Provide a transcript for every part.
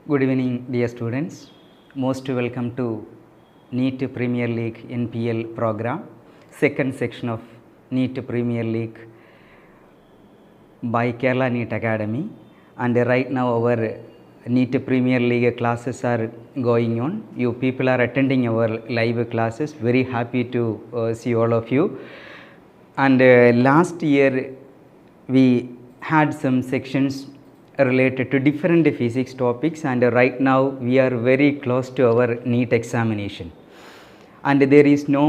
Good evening, dear students. Most welcome to NEET Premier League NPL program, second section of NEET Premier League by Kerala NEET Academy. And right now our NEET Premier League classes are going on. You people are attending our live classes. Very happy to see all of you. And last year we had some sections related to different physics topics, and right now we are very close to our NEET examination, and there is no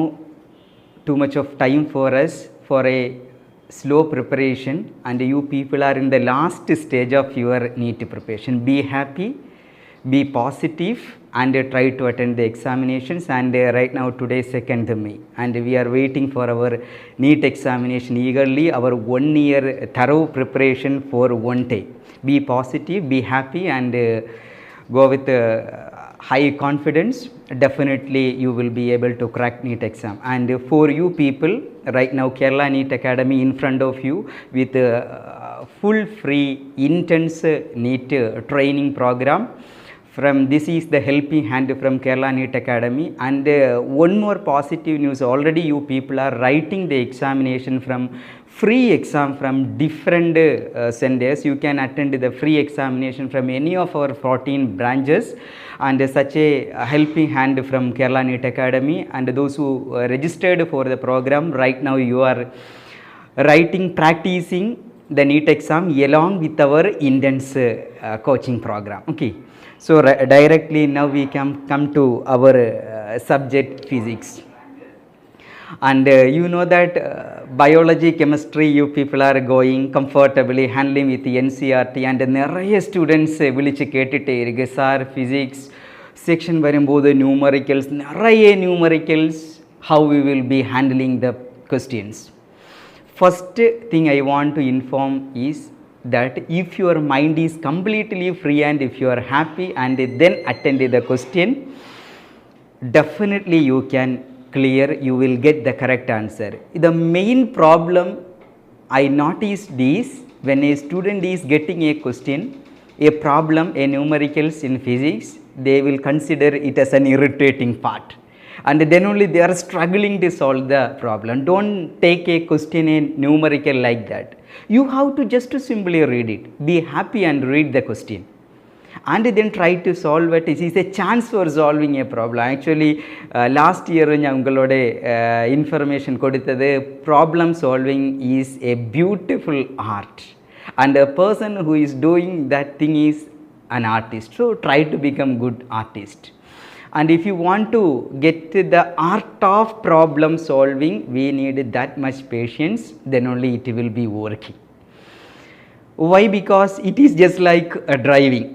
too much of time for us for a slow preparation, and you people are in the last stage of your NEET preparation. Be happy, be positive, and try to attend the examinations. And right now today 2nd May, and we are waiting for our NEET examination eagerly, our 1 year thorough preparation for one day. Be positive, be happy, and go with high confidence. Definitely you will be able to crack NEET exam. And for you people, right now Kerala NEET Academy in front of you with full free intense NEET training program. This is the helping hand from Kerala NEET Academy. And one more positive news, already you people are writing the examination from free exam from different centers. You can attend the free examination from any of our 14 branches, and such a helping hand from Kerala NEET Academy. And those who registered for the program, right now you are practicing the NEET exam along with our intense coaching program. Okay. So directly now we can come to our subject physics. And you know that biology, chemistry, you people are going comfortably handling with the NCERT, and நிறைய students விழிச்சு கேட்டுட்டே இருக்கு sir physics section வரும்போது numericals, நிறைய numericals, how we will be handling the questions. First thing I want to inform is that if your mind is completely free and if you are happy and then attend the question, definitely you can clear, you will get the correct answer. The main problem I noticed is when a student is getting a question, a problem, a numericals in physics, they will consider it as an irritating part, and then only they are struggling to solve the problem. Don't take a question in numerical like that. You have to just to simply read it, be happy and read the question, and then try to solve it. It is a chance for solving a problem. Actually last year ungalode information koduthathu, problem solving is a beautiful art, and a person who is doing that thing is an artist. So try to become good artist. And if you want to get the art of problem solving, we need that much patience, then only it will be working. Why? Because it is just like a driving.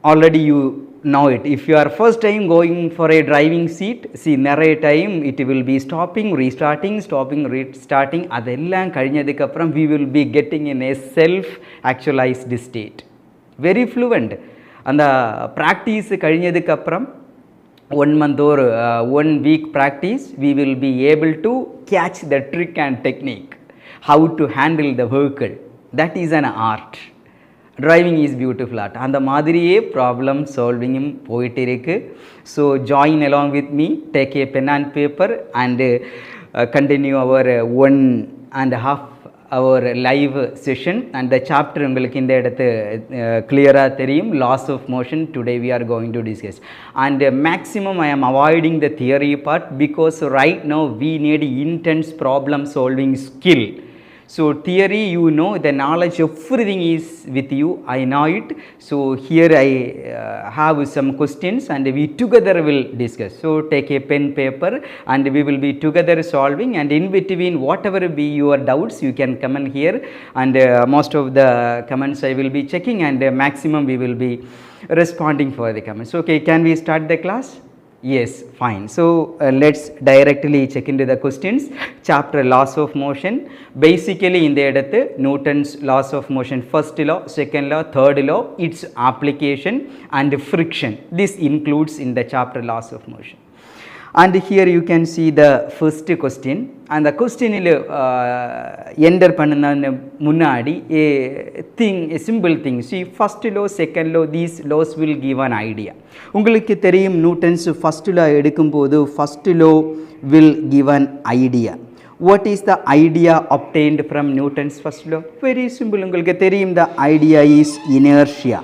Already you know it. If you are first time going for a driving seat, see நிறைய time it will be stopping, restarting, stopping, restarting. அதெல்லாம் கழிஞ்சதுக்கு அப்புறம் we will be getting in a self actualized state, very fluent. அந்த practice கழிஞ்சதுக்கு அப்புறம் 1 month or 1 week practice, we will be able to catch the trick and technique, how to handle the vehicle. That is an art. Driving is beautiful art. அந்த மாதிரியே problem solving போயிட்டு இருக்கு. So join along with me, take a pen and paper, and continue our 1.5 hour live session. And the chapter உங்களுக்கு இந்த இடத்து clear-ஆ தெரியும், laws of motion. Today we are going to discuss, and maximum I am avoiding the theory part, because right now we need intense problem solving skill. So theory, you know, the knowledge, everything is with you, I know it. So here I have some questions and we together will discuss. So take a pen, paper, and we will be together solving, and in between whatever be your doubts you can comment here, and most of the comments I will be checking, and maximum we will be responding for the comments. Okay, can we start the class? Yes, fine. So let's directly check into the questions. Chapter laws of motion. Basically in the edathu Newton's laws of motion, first law, second law, third law, its application and friction. This includes in the chapter laws of motion. And here you can see the first question, and the question enter பண்ணன முன்னாடி a simple thing. See, first law, second law, these laws will give an idea. உங்களுக்கு தெரியும் Newton's first law எடுக்கும்போது first law will give an idea. What is the idea obtained from Newton's first law? Very simple. உங்களுக்கு தெரியும் the idea is inertia.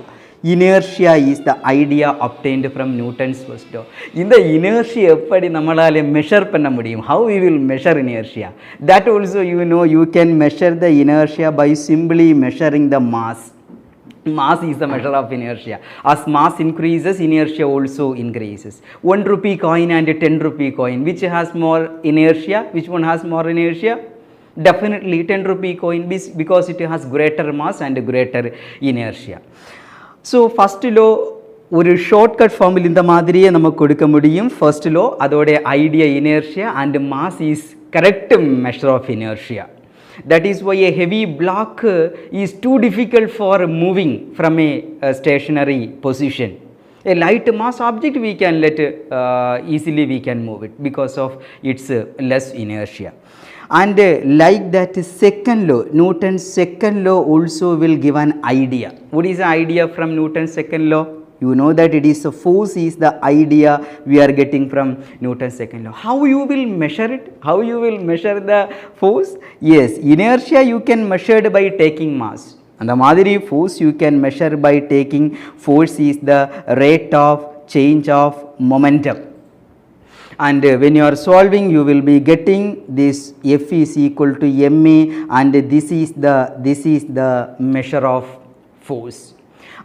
Inertia is the idea obtained from Newton's first law. இந்த inertia எப்படி நம்மளால measure பண்ண முடியும்? How we will measure inertia? That also you can measure the inertia by simply measuring the mass. Mass is the measure of inertia. As mass increases, inertia also increases. 1 rupee coin and a 10 rupee coin, which has more inertia? Which one has more inertia? Definitely 10 rupee coin, because it has greater mass and greater inertia. So first law ஒரு shortcut ஃபார்மில் இந்த மாதிரியே நமக்கு கொடுக்க முடியும். First law அதோடைய idea inertia and mass is correct measure of inertia. That is why a heavy block is too difficult for moving from a stationary position. A light mass object we can let easily we can move it because of its less inertia. And like that second law, Newton's second law also will give an idea. What is the idea from Newton's second law? You know that it is a force is the idea we are getting from Newton's second law. How you will measure it? How you will measure the force? Yes, inertia you can measure by taking mass. And the madiri force you can measure by taking force is the rate of change of momentum. And when you are solving, you will be getting this F is equal to ma, and this is the measure of force.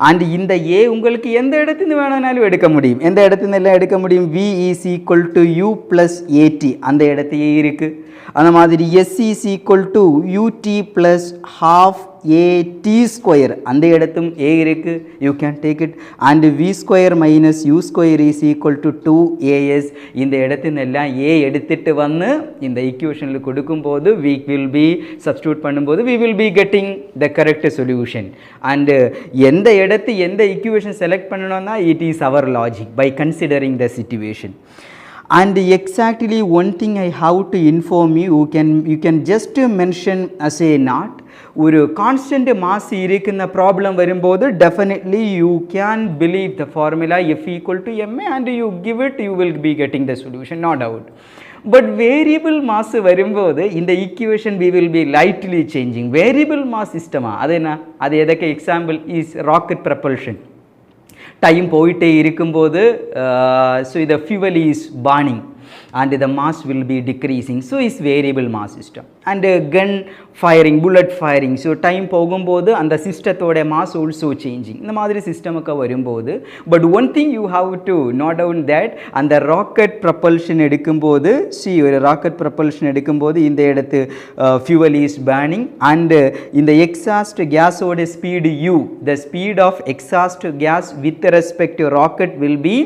And இந்த A உங்களுக்கு எந்த இடத்துலேருந்து வேணும்னாலும் எடுக்க முடியும். எந்த இடத்துலேருந்து எடுக்க முடியும்? V is equal to U plus AT, அந்த இடத்து A இருக்குது. அந்த மாதிரி S is equal to UT plus half AT square, அந்த இடத்தும் A இருக்குது. You can take it. And V square minus U square is equal to 2AS, இந்த இடத்துனெல்லாம் A எடுத்துட்டு வந்து இந்த ஈக்குவேஷனில் கொடுக்கும்போது we will be substitute பண்ணும்போது we will be getting the correct solution. And எந்த இடத்து எந்த ஈக்குவேஷன் செலக்ட் பண்ணணும்னா it is our logic by considering the situation. And exactly one thing I have to inform you, you can just mention as a note. ஒரு constant mass இருக்குന്ന problem வரும்போது definitely you can believe the formula F equal to M A and you give it, you will be getting the solution, not doubt. But variable mass வரும்போது இந்த equation we will be lightly changing. Variable mass சிஸ்டமா அது என்ன? அது எதற்கு example is rocket propulsion. Time போயிட்டே இருக்கும்போது so இந்த fuel is burning and the mass will be decreasing, so is variable mass system. And gun firing, bullet firing, so time போகும்போது அந்த சிஸ்டத்தோட mass also changing. இந்த மாதிரி சிஸ்டமுக்கு வரும்போது but one thing you have to note down that அந்த rocket propulsion எடுக்கும்போது see ஒரு rocket propulsion எடுக்கும்போது இந்த இடத்து fuel is burning and இந்த exhaust gas ஓட speed u, the speed of exhaust gas with respect to rocket will be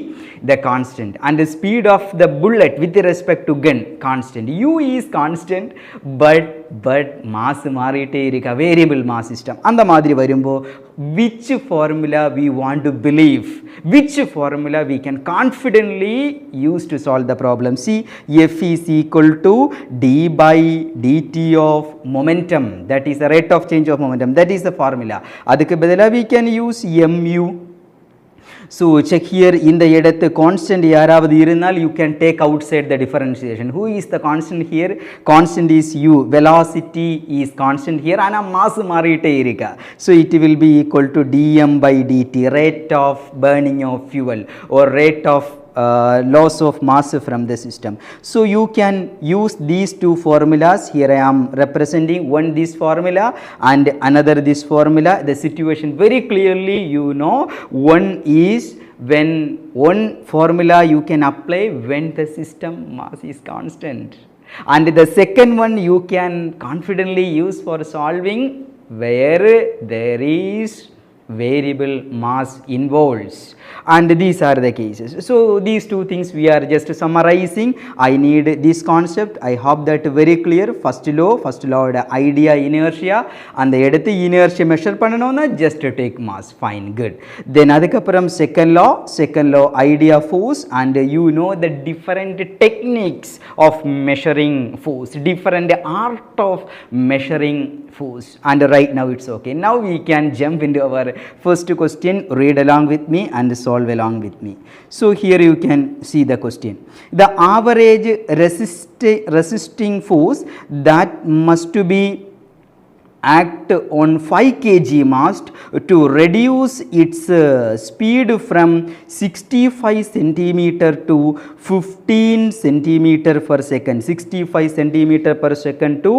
the constant, and the speed of the bullet with respect to gun constant. U is constant but mass மாறிட்டே இருக்க variable mass system. அந்த மாதிரி வரும்போ which formula we want to believe, which formula we can confidently use to solve the problem. See, F is equal to d by dt of momentum, that is the rate of change of momentum, that is the formula. அதுக்கு பதிலா we can use mu. So check here, in the eduthu constant யாராவது இருந்தால் you can take outside the differentiation. Who is the constant here? Constant is u. Velocity is constant here, ana mass மாறிட்டே இருக்கு. So it will be equal to dm by dt, rate of burning of fuel or rate of loss of mass from the system. So you can use these two formulas. Here I am representing one this formula and another this formula. The situation very clearly you know, one is when one formula you can apply when the system mass is constant, and the second one you can confidently use for solving where there is variable mass involves, and these are the cases. So these two things we are just summarizing. I need this concept. I hope that very clear. First law idea inertia, and the eduthu inertia measure pananona just take mass. Fine, good. Then adukapram second law idea force, and you know the different techniques of measuring force, different art of measuring force, and right now it's okay. Now we can jump into our first question. Read along with me and solve along with me. So here you can see the question. The average resisting force that must be act on 5 kg mast to reduce its speed from 65 centimeter to 15 centimeter per second, 65 centimeter per second to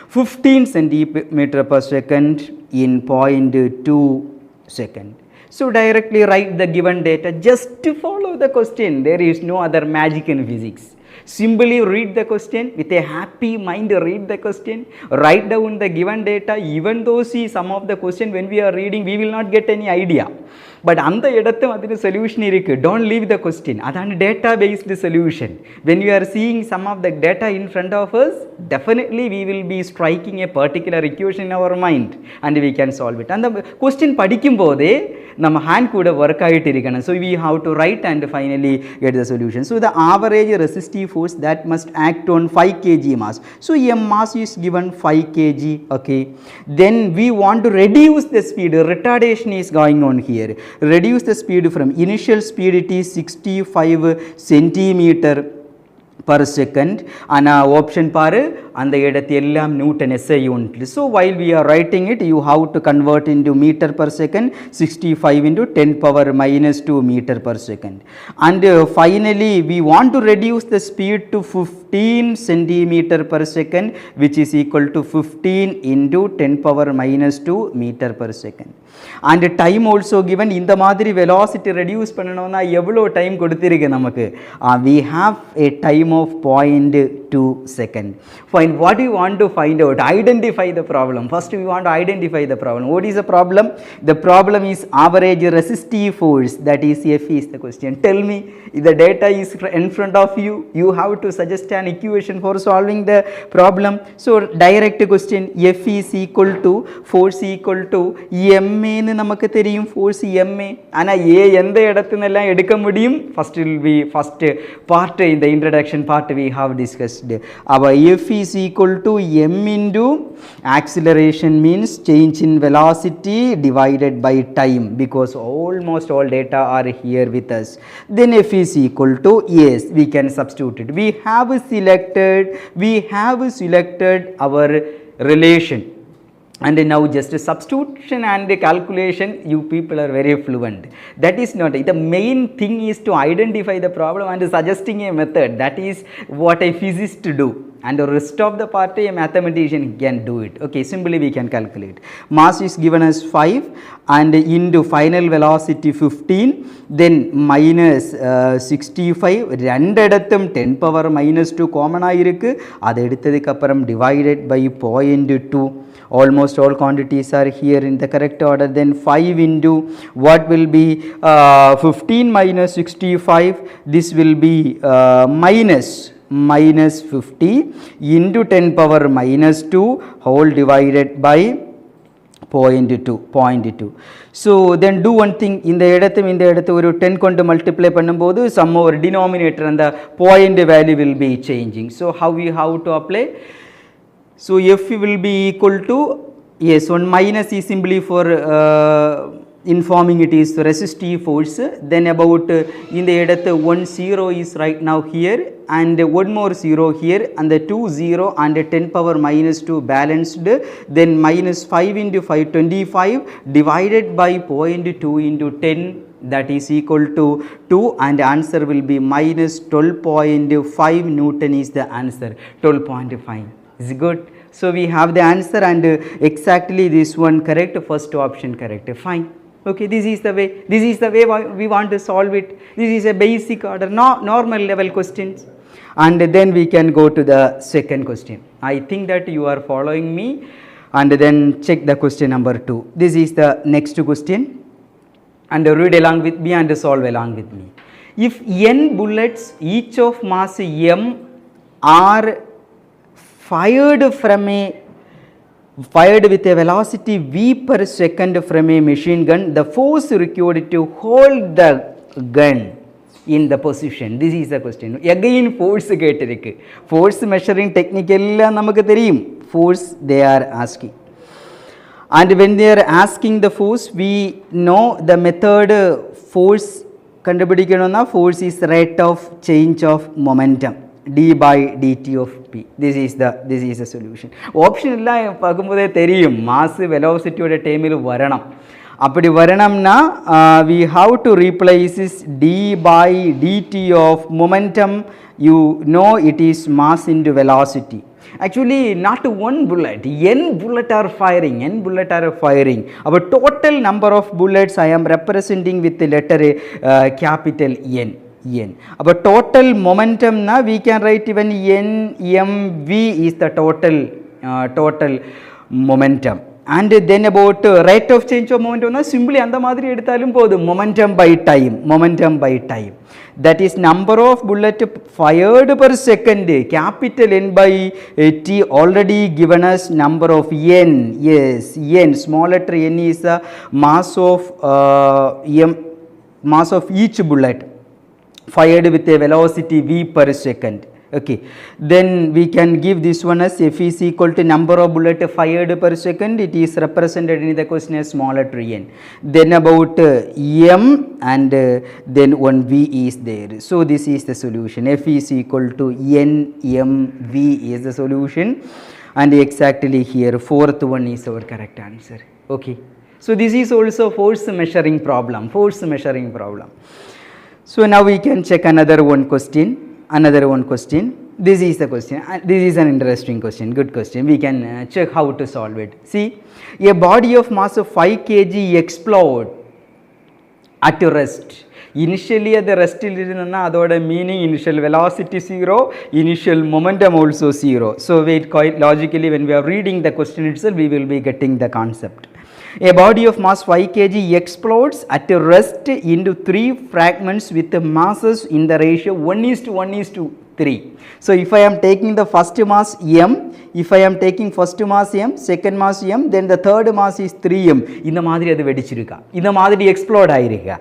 15 centimeter per second in 0.2 second. So directly write the given data, just follow the question. There is no other magic in physics. Simply read the question with a happy mind. Read the question, write down the given data. Even though see some of the question when we are reading we will not get any idea, but அந்த இடத்துல அதுக்கு solution இருக்கு. Don't leave the question. அதான் data based solution. When we are seeing some of the data in front of us, definitely we will be striking a particular equation in our mind and we can solve it. அந்த question படிக்கும் போதே நம்ம hand கூட work ஆயிட்டு இருக்கணும். So we have to write and finally get the solution. So the average resistive force that must act on 5 kg mass. So a mass is given 5 kg. Okay, then we want to reduce the speed. Retardation is going on here. Reduce the speed from initial speed it is 65 centimeter per second, and option பாரு அந்த இடத்து எல்லாம் Newton SI unit. So while we are writing it, you have to convert into meter per second. 65 into 10 power minus 2 meter per second, and finally we want to reduce the speed to 15 centimeter per second, which is equal to 15 into 10 power minus 2 meter per second. And time also given. இந்த மாதிரி velocity reduce பண்ணனும்னா எவ்வளவு time கொடுத்திருக்கு நமக்கு? We have a time of 0.2 second. Fine, what do you want to find out? Identify the problem. First we want to identify the problem. What is the problem? The problem is average resistive force, that is F is the question. Tell me, if the data is in front of you, you have to suggest an equation for solving the problem. So direct question, F is equal to force equal to ma ன்னு நமக்கு தெரியும். force ma, ஆனா a எந்த இடத்துல எல்லாம் எடுக்க முடியும்? First will be first part in the introduction part we have discussed. Our F is equal to m into acceleration means change in velocity divided by time, because almost all data are here with us. Then F is equal to, yes, we can substitute it. We have selected our relation, and now just substitution and calculation, you people are very fluent. That is not it. The main thing is to identify the problem and suggesting a method. That is what a physicist do, and the rest of the part a mathematician can do it. Okay, simply we can calculate. Mass is given as 5 and into final velocity 15, then minus 65, ரெண்டு இடத்தும் 10 power minus 2 common ஆயிருக்கு. அதை எடுத்ததுக்கு அப்புறம் divided by 0.2. Almost all quantities are here in the correct order. Then 5 into what will be 15 minus 65, this will be minus 50 into 10 power minus 2 whole divided by 0.2. So then do one thing, இந்த இடத்து ஒரு 10 கொண்டு multiply பண்ணும்போது some more denominator and the point value will be changing. So how we have to apply? So F will be equal to, yes, one minus is simply for informing it is resistive force. Then about in the edathu 1 0 is right now here, and one more 0 here, and the 2 0 and 10 power minus 2 balanced. Then minus 5 into 5 25 divided by 0.2 into 10, that is equal to 2, and answer will be minus 12.5 Newton is the answer. 12.5 is good. So we have the answer, and exactly this one correct, first option correct. Fine. Okay, this is the way we want to solve it. This is a basic order, normal level questions. And then we can go to the second question. I think that you are following me, and then check the question number 2. This is the next question. and read along with me and solve along with me. If n bullets each of mass m are fired with a velocity v per second from a machine gun, the force required to hold the gun in the position. This is the question. Again force கேட்டிருக்கு. Force measuring technique எல்லாம் நமக்கு தெரியும். Force they are asking. And when they are asking the force, we know the method. Force கண்டுபிடிக்கணும்னா force is rate of change of momentum, d by dt of p. This is the solution. Option எல்லாம் பார்க்கும்போதே தெரியும். mass velocity ஓட டைமில் வரணும். அப்படி வரணும்னா we have to replace this d by dt of momentum. You know it is mass into velocity. Actually not one bullet, n bullet are firing. Our total number of bullets I am representing with the letter capital N. Our total momentum na we can write even n mv is the total momentum. And then about rate of change of momentum na simply அந்த மாதிரி எடுத்தாலும் போதும், momentum by time. That is number of bullet fired per second, capital N by T already given us number of n. Yes, n, small letter n is the mass of each bullet fired with a velocity v per second. Okay, then we can give this one as f is equal to number of bullet fired per second. It is represented in the question as small letter n. Then about m and then one v is there. So this is the solution. F is equal to n m v is the solution, and exactly here fourth one is our correct answer. Okay, so this is also force measuring problem. So now we can check another one question. This is the question. This is an interesting question, good question. We can check how to solve it. See, a body of mass of 5 kg explode at rest. Initially at the rest adoda meaning initial velocity 0, initial momentum also 0. So wait, quite logically when we are reading the question itself we will be getting the concept. A body of mass 5 kg explodes at rest into 3 fragments with the masses in the ratio 1:1:3. So if I am taking the first mass m, if I am taking first mass m, second mass m, then the third mass is 3m. இந்த மாதிரி அது வெடிச்சிருக்கா, இந்த மாதிரி explode ஆயிருக்கா.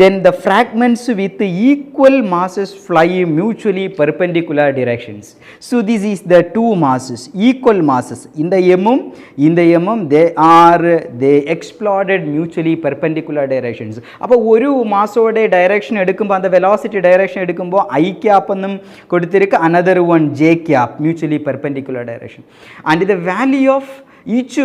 Then the fragments with equal masses fly mutually perpendicular directions. So this is the two masses, equal masses. இந்த m they exploded mutually perpendicular directions. அப்போ ஒரு மாஸோட direction எடுக்கும்போது அந்த velocity direction எடுக்கும்போது I cap என்னும் கொடுத்திருக்கு, another one j cap, mutually perpendicular direction. And the value of each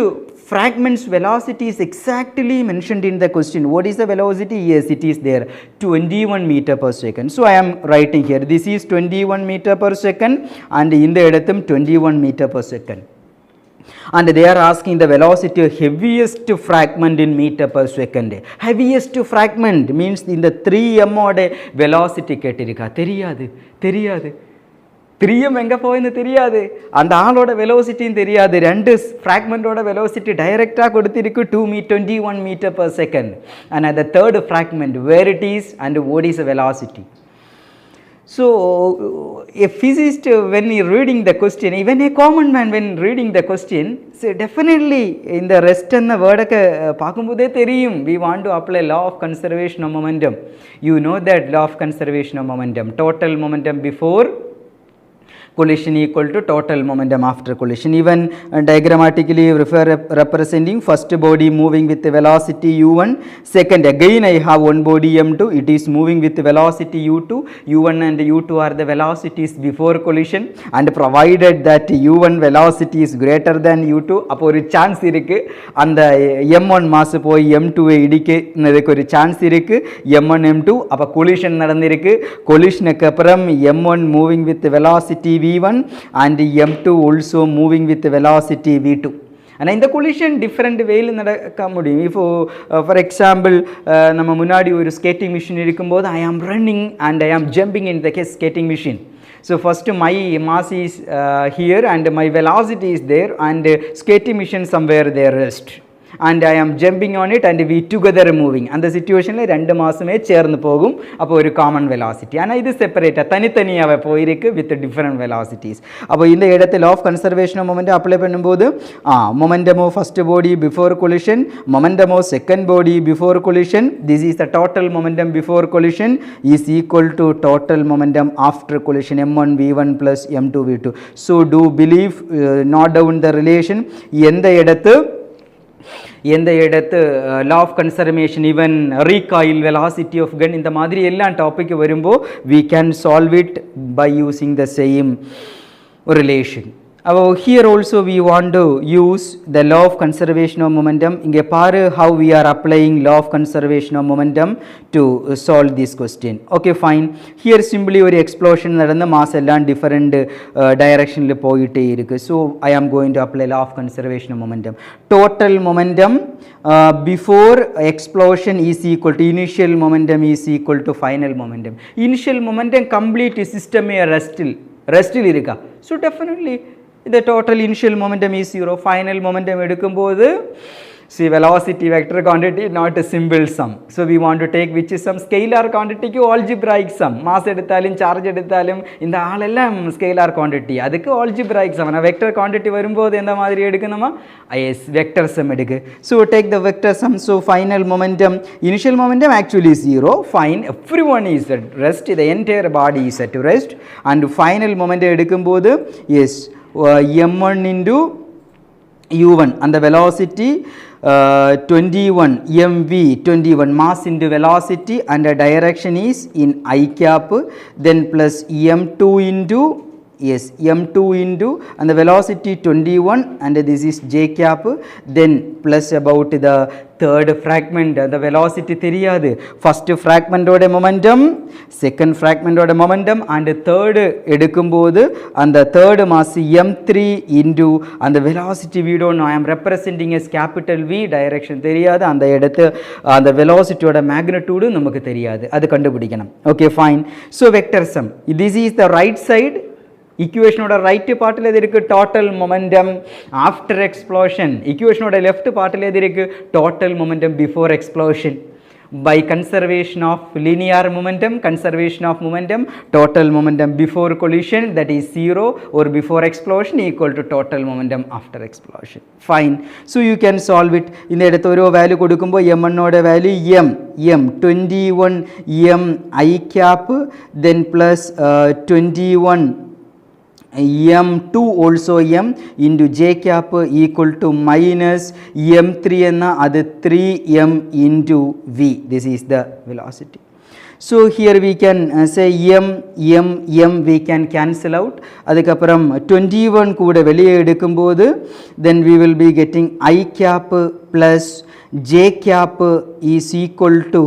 fragment's velocity is exactly mentioned in the question. What is the velocity? Yes, it is there, 21 meter per second. So I am writing here, this is 21 meter per second and in the edathum 21 meter per second. And they are asking the velocity of heaviest fragment in meter per second. Heaviest fragment means in the 3m oda velocity கேட்டிருக்கா, தெரியாது 3m எங்க போகுதுன்னு தெரியாது, அந்த ஆளோட வெலோசிட்டியும் தெரியாது, ரெண்டு ஃப்ராக்மெண்டோட velocity டைரெக்டாக கொடுத்திருக்கு 21 meter per second. And at the third fragment where it is and what is the velocity. So a physicist when he reading the question, even a common man when reading the question, so definitely in the rest and the word பார்க்கும்போதே தெரியும், we want to apply law of conservation of momentum. You know that law of conservation of momentum, total momentum before collision equal to total momentum after collision. Even diagrammatically representing first body moving with velocity u1, second again I have one body m2, it is moving with velocity u2. u1 and u2 are the velocities before collision, and provided that u1 velocity is greater than u2, அப்போ ஒரு chance இருக்கு அந்த m1 mass போய் m2 இடிக்கிறதுக்கு ஒரு chance இருக்கு, m1 m2 அப்போ collision நடந்திருக்கு. collisionக்கு அப்புறம் m1 moving with velocity v1 and m2 also moving with velocity v2. ஆனால் இந்த collision different வேல நடக்க முடியும். இப்போ for example நம்ம முன்னாடி ஒரு skating machine இருக்கும்போது I am running and I am jumping in the skating machine. So first my mass is here and my velocity is there and skating machine somewhere there rest. and I am jumping on it and we together moving. And the situation like 2 மாசமே சேர்ந்து போகும். அப்போ ஒரு common velocity. ஆனா இது separate தனித்தனியாவே போயிருக்கு with different velocities. அப்போ இந்த இடத்துல law of conservation of momentum apply பண்ணும்போது momentum of first body before collision, momentum of second body before collision, this is the total momentum before collision is equal to total momentum after collision m1 v1 plus m2 v2. So do believe note down the relation. எந்த இடத்து law of conservation, even recoil, velocity of gun, இந்த மாதிரி எல்லா topic வரும்போ we can solve it by using the same relation. Here also we want to use the law of conservation of momentum. இங்கே பாரு how we are applying law of conservation of momentum to solve this question. Okay, fine. Here simply ஒரு explosion நடந்த mass எல்லாம் different directionல போயிட்டே இருக்கு. So I am going to apply law of conservation of momentum. Total momentum before explosion is equal to initial momentum is equal to final momentum. Initial momentum complete system restil இருக்கா? So definitely the total initial momentum is 0. Final momentum எடுக்கும்போது see velocity vector quantity not a simple sum. So we want to take which is some scalar quantity க்கு algebraic sum. mass எடுத்தாலும் charge எடுத்தாலும் இந்த ஆளெல்லாம் scalar quantity, அதுக்கு algebraic sum. நான் vector quantity வரும்போது எந்த மாதிரி எடுக்கணுமா? yes, vector sum எடுக்கு. So take the vector sum. So final momentum, initial momentum actually 0. Fine, everyone is at rest, the entire body is at rest. And final momentum எடுக்கும்போது yes, m1 into u1 and the velocity 21 mv 21 mass into velocity and the direction is in I cap, then plus m2 into yes m2 into and the velocity 21 and this is j cap, then plus about the third fragment, the velocity தெரியாது. first fragment ஓட momentum, second fragment ஓட momentum and third எடுக்கும்போது அந்த third mass m3 into and the velocity we don't know, I am representing as capital V, direction தெரியாது, அந்த இடத்து அந்த velocity ஓட magnitude நமக்கு தெரியாது, அது கண்டுபிடிக்கணும். Okay, fine. So vector sum, this is the right side equation oda right part la irukku total momentum after explosion, equation oda left part la irukku total momentum before explosion. By conservation of linear momentum, conservation of momentum, total momentum before collision, that is 0, or before explosion equal to total momentum after explosion. Fine. So you can solve it. இந்த இடத்து ஒரு value கொடுக்கும்போ m1 ஓட value m 21 m I cap, then plus 21 m2 also m into j cap equal to minus m3 enna adu 3m into v. This is the velocity. So here we can say m we can cancel out. அதுக்கப்புறம் 21 கூட வெளியே எடுக்கும்போது then we will be getting I cap plus j cap is equal to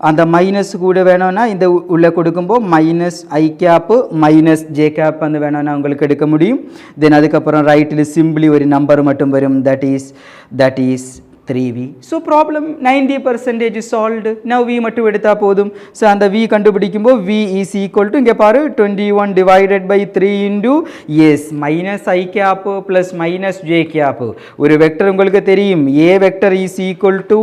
அந்த minus கூட வேணும்னா இந்த உள்ள கொடுக்கும்போது minus I cap minus j cap அந்த வேணும்னா உங்களுக்கு எடுக்க முடியும். தென் அதுக்கப்புறம் ரைட்டில் சிம்பிளி ஒரு நம்பர் மட்டும் வரும், that is 3v. So problem 90% is solved. Now v மட்டும் எடுத்தா போதும். So அந்த v கண்டுபிடிக்கும்போது v is equal to இங்கே பாரு 21 divided by 3 into yes minus I cap plus minus j cap. ஒரு வெக்டர் உங்களுக்கு தெரியும், a vector is equal to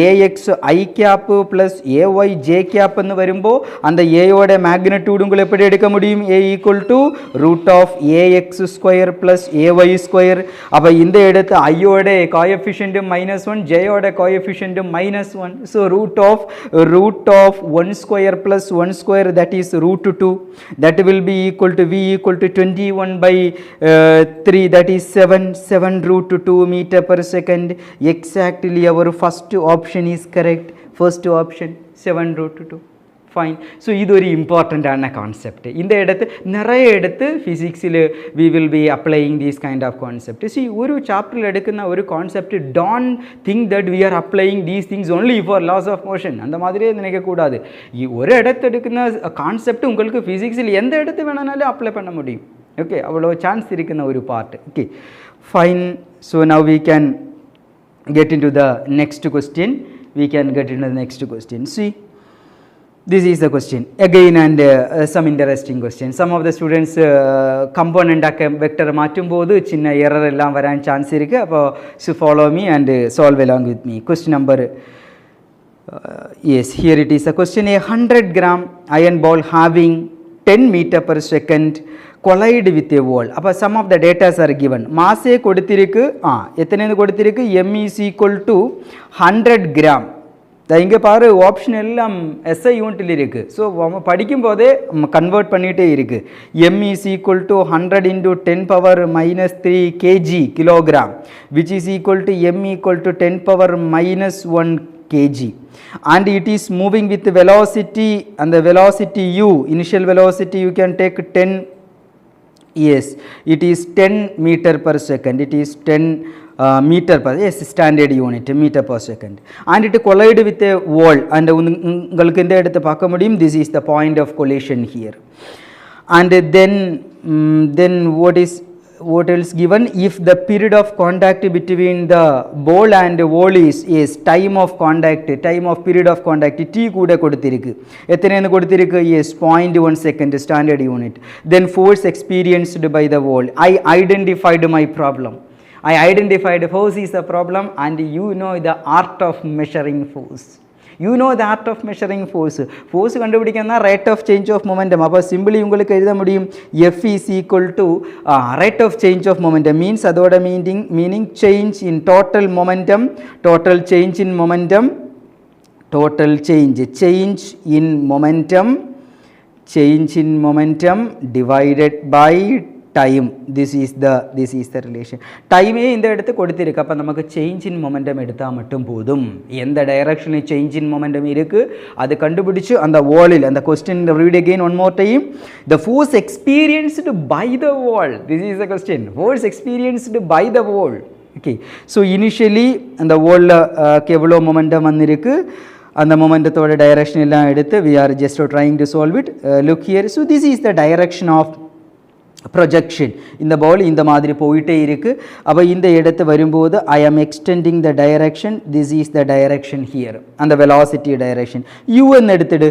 ax I cap plus ay j cap ன்னு வரும்போ அந்த a யோட magnitude உங்களுக்கு எப்படி எடுக்க முடியும்? a equal to root of ax square plus ay square. அப்ப இந்த இடத்து I யோட coefficient minus 1, j oda coefficient minus 1. So root of 1 square plus 1 square, that is root 2, that will be equal to v equal to 21 by 3, that is 7 root 2 meter per second. Exactly our first option is correct. First option 7 root 2. Fine. So இது ஒரு இம்பார்ட்டண்ட்டான concept. இந்த இடத்து நிறைய எடுத்து ஃபிசிக்ஸில் we will be applying these kind of concept. See ஒரு சாப்டரில் எடுക്കുന്ന ஒரு concept, don't think that we are applying these things only for laws of motion. அந்த மாதிரியே நினைக்கக்கூடாது. ஒரு இடத்து எடுക്കുന്ന கான்செப்ட் உங்களுக்கு ஃபிசிக்ஸில் எந்த இடத்து வேணாலும் அப்ளை பண்ண முடியும். ஓகே, அவ்வளோ சான்ஸ் இருக்குന്ന ஒரு part. Okay, fine. So now we can get into the next question. See, This is the question again, and some interesting question. Some of the students component vector மாற்றும்போது சின்ன error எல்லாம் வரான் chance இருக்கு. அப்போ so follow me and solve along with me. Question number yes, here it is a question. A 100 gram iron ball having 10 meter per second collide with a wall. அப்போ some of the data are given. மாஸே கொடுத்திருக்கு, எத்தனை கொடுத்திருக்கு, m is equal to 100 gram. இங்கே பாரு option எல்லாம் SI யூனிட்டில் இருக்குது. So நம்ம படிக்கும் போதே கன்வெர்ட் பண்ணிகிட்டே இருக்குது. M is equal to 100 into 10 power minus 3 kg kilogram, which is equal to m equal to 10 power minus 1 kg, and it is moving with velocity, and the velocity u, initial velocity you can take 10, yes, it is 10 meter per second, it is 10 meter per, yes, standard unit meter per second, and it collide with a wall, and உங்களுக்கு இந்த இடத்தை பார்க்க முடியும். This is the point of collision here, and then what else given? If the period of contact between the ball and wall is time of contact, time of period of contact t கூட கொடுத்திருக்கு. எத்தனைன்னு கொடுத்திருக்கு? Yes, 0.1 second standard unit. Then force experienced by the wall. I identified my problem. I identified force is a problem, and you know the art of measuring force. You know the art of measuring force. Force கண்டுபிடிக்கனா rate of change of momentum. அப்போ simply உங்களுக்கு எழுத முடியும் F is equal to rate of change of momentum, means அதோட meaning change in total momentum, total change in momentum, total change in momentum, change in momentum divided by time. This is the relation. Time இந்த இடத்து கொடுத்திருக்கு. அப்ப நமக்கு change in momentum எடுத்தா மட்டும் போதும். எந்த direction change in momentum இருக்கு அது கண்டுபிடிச்சு அந்த wall-இல், அந்த question read again one more time. The force experienced by the wall. This is the question. Force experienced by the wall. Okay. So initially அந்த wall எவ்வளோ momentum வந்திருக்கு, அந்த மொமெண்டத்தோட டைரக்ஷன் எல்லாம் எடுத்து we are just trying to solve it. Look here. So this is the direction of projection. இந்த ball இந்த மாதிரி போயிட்டே இருக்கு. அப்ப இந்த இடத்து வரும்போது I am extending the direction. This is the direction here, and the velocity direction. U ன்னு எடுத்துடு.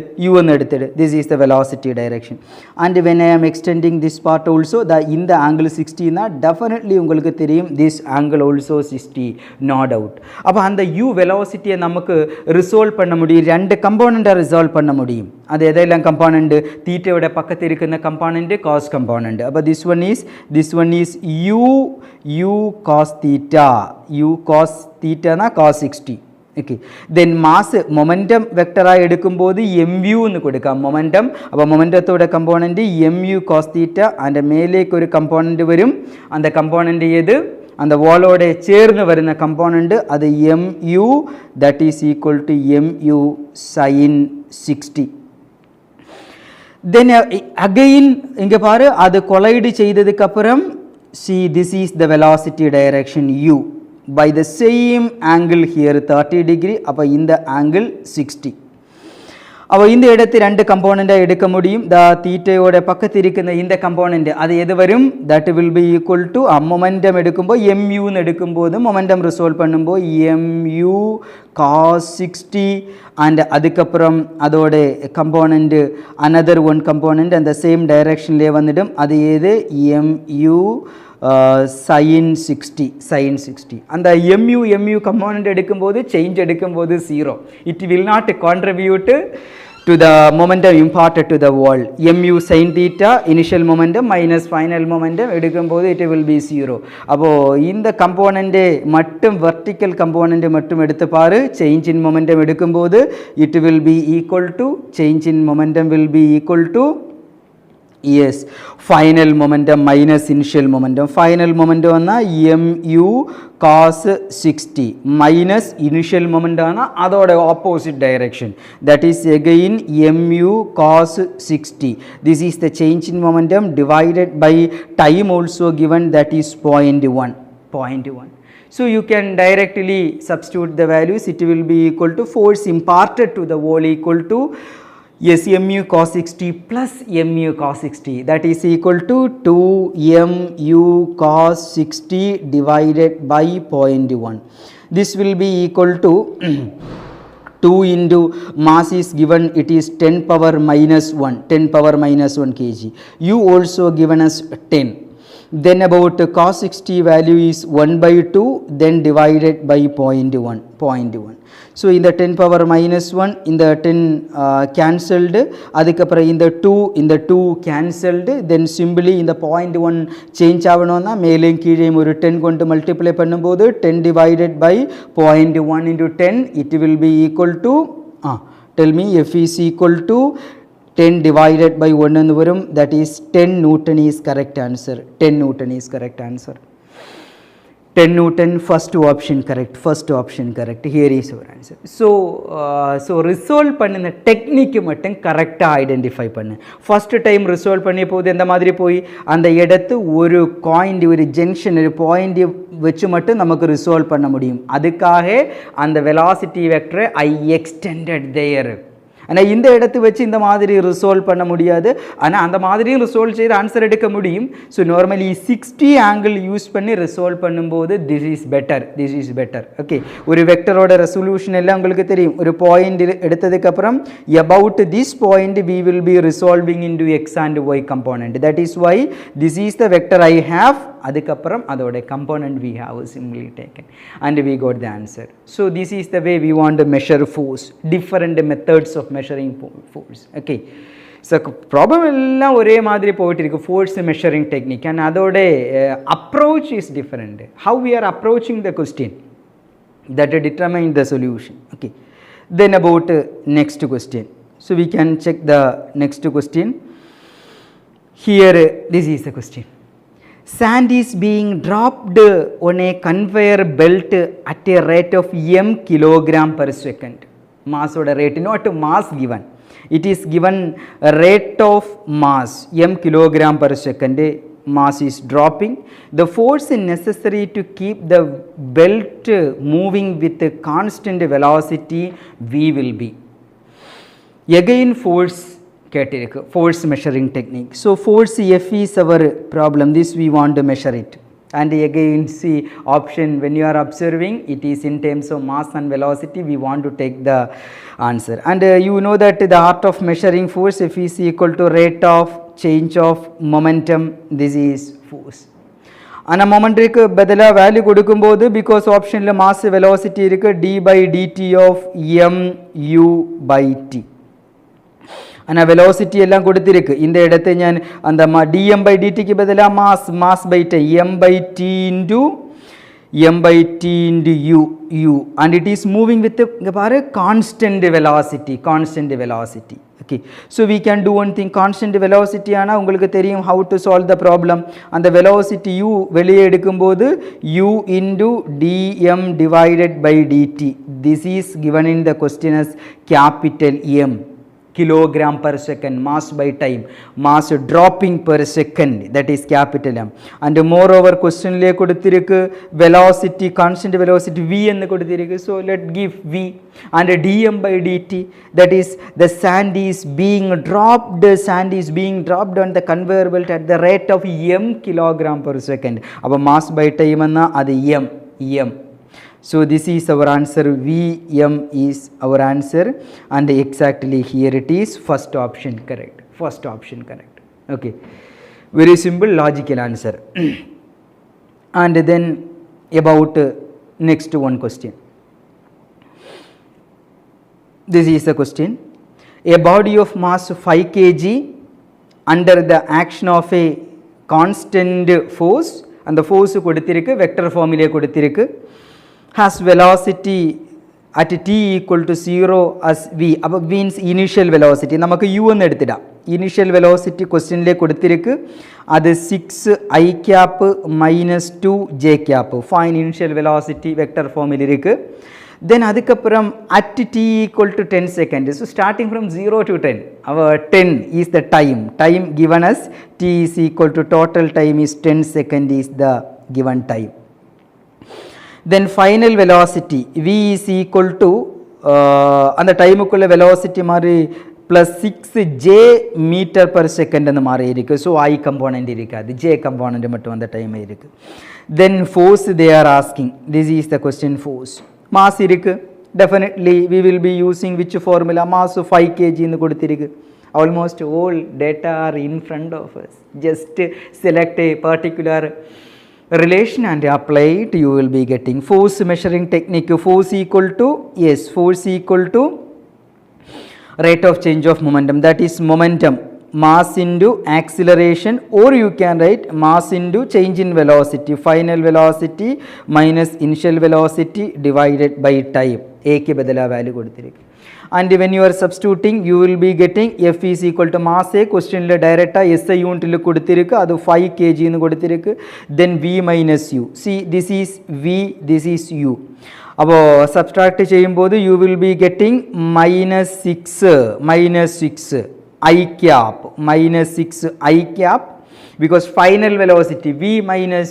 This is the velocity direction. And when I am extending this part also, in the angle 60 na definitely உங்களுக்கு தெரியும் this angle also 60, no doubt. அப்ப அந்த U velocity நமக்கு resolve பண்ண முடியும். ரெண்டு கம்போனன்ட்டை resolve பண்ண முடியும். அது எதெல்லாம் கம்போனன்ட்? தீட்டாவோட பக்கத்துல இருக்கிற கம்போனன்ட் cos component. அப்ப this one is u cos theta, u cos theta na cos 60. Okay, then mass momentum vector ஆ எடுக்கும்போது mu ன்னு கொடுക്കാം momentum. அப்ப momentumத்தோட component mu cos theta, and மேலேக்கு ஒரு component வரும். அந்த component எது? அந்த வாலோட சேர்ந்து வருന്ന component அது mu, that is equal to mu sin 60. Then again இங்க பாரு அது கொலைடு செய்ததுக்கு அப்புறம் see this is the velocity direction u by the same angle here 30 degree. அப்ப இந்த angle 60. அப்ப இந்த இடத்து ரெண்டு கம்போனன்ட்டை எடுக்க முடியும். the தீட்டாயோட பக்கத்துல இருக்கிற இந்த கம்போனன்ட் அது எது வரும்? that will be equal to momentum எடுக்கும்போது mu ன்னு எடுக்கும்போது momentum ரிசால்வ் பண்ணும்போது mu cos 60, and அதுக்கப்புறம் அதோட component another one component and the same directionலயே வந்துடும். அது எது? mu sin 60. அந்த mu component எடுக்கும்போது change எடுக்கும்போது 0. It will not contribute to the momentum imparted to the wall. mu sin theta initial momentum minus final momentum எடுக்கும்போது it will be 0. அப்போ இந்த component மட்டும் vertical component மட்டும் எடுத்து பாரு. change in momentum எடுக்கும்போது it will be equal to, change in momentum will be equal to, yes, final momentum minus initial momentum. Final momentum ana mu cos 60 minus initial momentum ana adoda opposite direction, that is again mu cos 60. This is the change in momentum divided by time also given, that is 0.1. So you can directly substitute the values. It will be equal to force imparted to the wall equal to, yes, mu cos 60 plus mu cos 60, that is equal to 2mu cos 60 divided by 0.1. This will be equal to 2 into mass is given, it is 10 power minus 1, 10 power minus 1 kg. You also given us 10. Then about cos 60 value is 1 by 2, then divided by 0.1. So in the 10 power minus 1, in the 10 cancelled, adukapra in the 2 cancelled, then simply in the 0.1 change avanona melum keezhum oru 10 kondu multiply பண்ணும்போது 10 divided by 0.1 into 10, it will be equal to tell me, F is equal to 10 divided by 1 എന്ന് വരും, that is 10 Newton is correct answer. 10 Newton is correct answer. 10 Newton, first option correct. Here is our answer. So resolve பண்ணுன technique மட்டும் கரெக்டாக identify பண்ணு. First time resolve பண்ணிய போது எந்த மாதிரி போய் அந்த இடத்து ஒரு காயிண்ட், ஒரு ஜங்ஷன், ஒரு பாயிண்ட் வச்சு மட்டும் நமக்கு ரிசால்வ் பண்ண முடியும். அதுக்காக அந்த வெலாசிட்டி வெக்டரை ஐ எக்ஸ்டெண்டட் தேர். ஆனால் இந்த இடத்து வச்சு இந்த மாதிரி ரிசால்வ் பண்ண முடியாது, ஆனால் அந்த மாதிரியும் ரிசால்வ் செய்து ஆன்சர் எடுக்க முடியும். ஸோ நார்மலி 60 ஆங்கிள் யூஸ் பண்ணி ரிசால்வ் பண்ணும்போது திஸ் இஸ் பெட்டர். ஓகே, ஒரு வெக்டரோட ரெசல்யூஷன் எல்லாம் உங்களுக்கு தெரியும். ஒரு பாயிண்ட் எடுத்ததுக்கப்புறம் about this point we will be resolving into x and y component. That is why this is the vector I have. அதுக்கப்புறம் அதோட component we have simply taken and we got the answer. So this is the way we want to measure force. Different methods of measuring force. Okay, so problem எல்லாம் ஒரே மாதிரி போயிட்டு இருக்கு, force measuring technique, and அதோட approach is different. How we are approaching the question that determine the solution. Okay, then about next question. So we can check the next question. Here this is the question. Sand is being dropped on a conveyor belt at a rate of m kilogram per second. Mass or rate, not mass given. It is given a rate of mass m kilogram per second. Mass is dropping. The force necessary to keep the belt moving with a constant velocity V will be. Again force கேட்டிருக்கு, force measuring technique. So force F is our problem, this we want to measure it. And again see option, when you are observing it is in terms of mass and velocity, we want to take the answer. And you know that the art of measuring force, F is equal to rate of change of momentum, this is force. ஆனால் மொமெண்ட்க்கு பதிலாக value கொடுக்கும்போது, because ஆப்ஷனில் mass velocity இருக்குது, d by dt of m u by t. ஆனால் velocity எல்லாம் கொடுத்திருக்கு. இந்த இடத்தை நான் அந்த dm by dtக்கு பதிலாக mass by time m by t into u and it is moving with இங்க பாரு constant velocity. Okay, so we can do one thing, constant velocity ஆனால் உங்களுக்கு தெரியும் how to solve the problem. அந்த velocity u வெளியே எடுக்கும்போது u into dm divided by dt. This is given in the question as capital M, kilogram per second, mass by time, mass dropping per second, that is capital M. And moreover question le koduthiruku velocity, constant velocity v ennu koduthiruku. So let give v and dm by dt, that is the sand is being dropped on the conveyor belt at the rate of m kilogram per second. Appo mass by time enna adu m. So this is our answer, Vm is our answer, and exactly here it is, first option correct. Okay, very simple logical answer. And then about next one question. This is the question. A body of mass 5 kg under the action of a constant force, and the force கொடுத்திருக்கு, vector formula கொடுத்திருக்கு, has velocity at t equal to 0 as v. அப்போ means initial velocity நமக்கு u ன்னு எடுத்துடா. initial velocity questionலே கொடுத்திருக்கு, அது 6 i cap minus 2 j cap. Find initial velocity vector formula இருக்கு. Then அதுக்கப்புறம் at t equal to 10 seconds. So starting from 0 to 10, our 10 is the time given as t is equal to total time is 10 second is the given time. Then final velocity v is equal to அந்த டைமுக்குள்ள velocity மாதிரி plus 6j meter per second அந்த மாதிரி இருக்கு. So I component இருக்காது, j component மட்டும் அந்த time இருக்கு. Then force they are asking, this is the question, force. Mass இருக்கு, definitely we will be using which formula? Mass 5 kg nu koduthiruku. Almost all data are in front of us. Just select a particular relation and apply it, you will be getting force measuring technique. Force equal to, yes, force equal to rate of change of momentum, that is momentum, mass into acceleration, or you can write mass into change in velocity, final velocity minus initial velocity divided by time. A ke badala value koduthirukke. And when you are substituting, you will be getting F is equal to mass A, question la direct SI unit il koduthirukke, adu 5 kg nu koduthirukke, then V minus U. See, this is V, this is U. അപ്പോൾ subtract ചെയ്യുമ്പോൾ you will be getting -6 I cap, -6 I cap, because final velocity V minus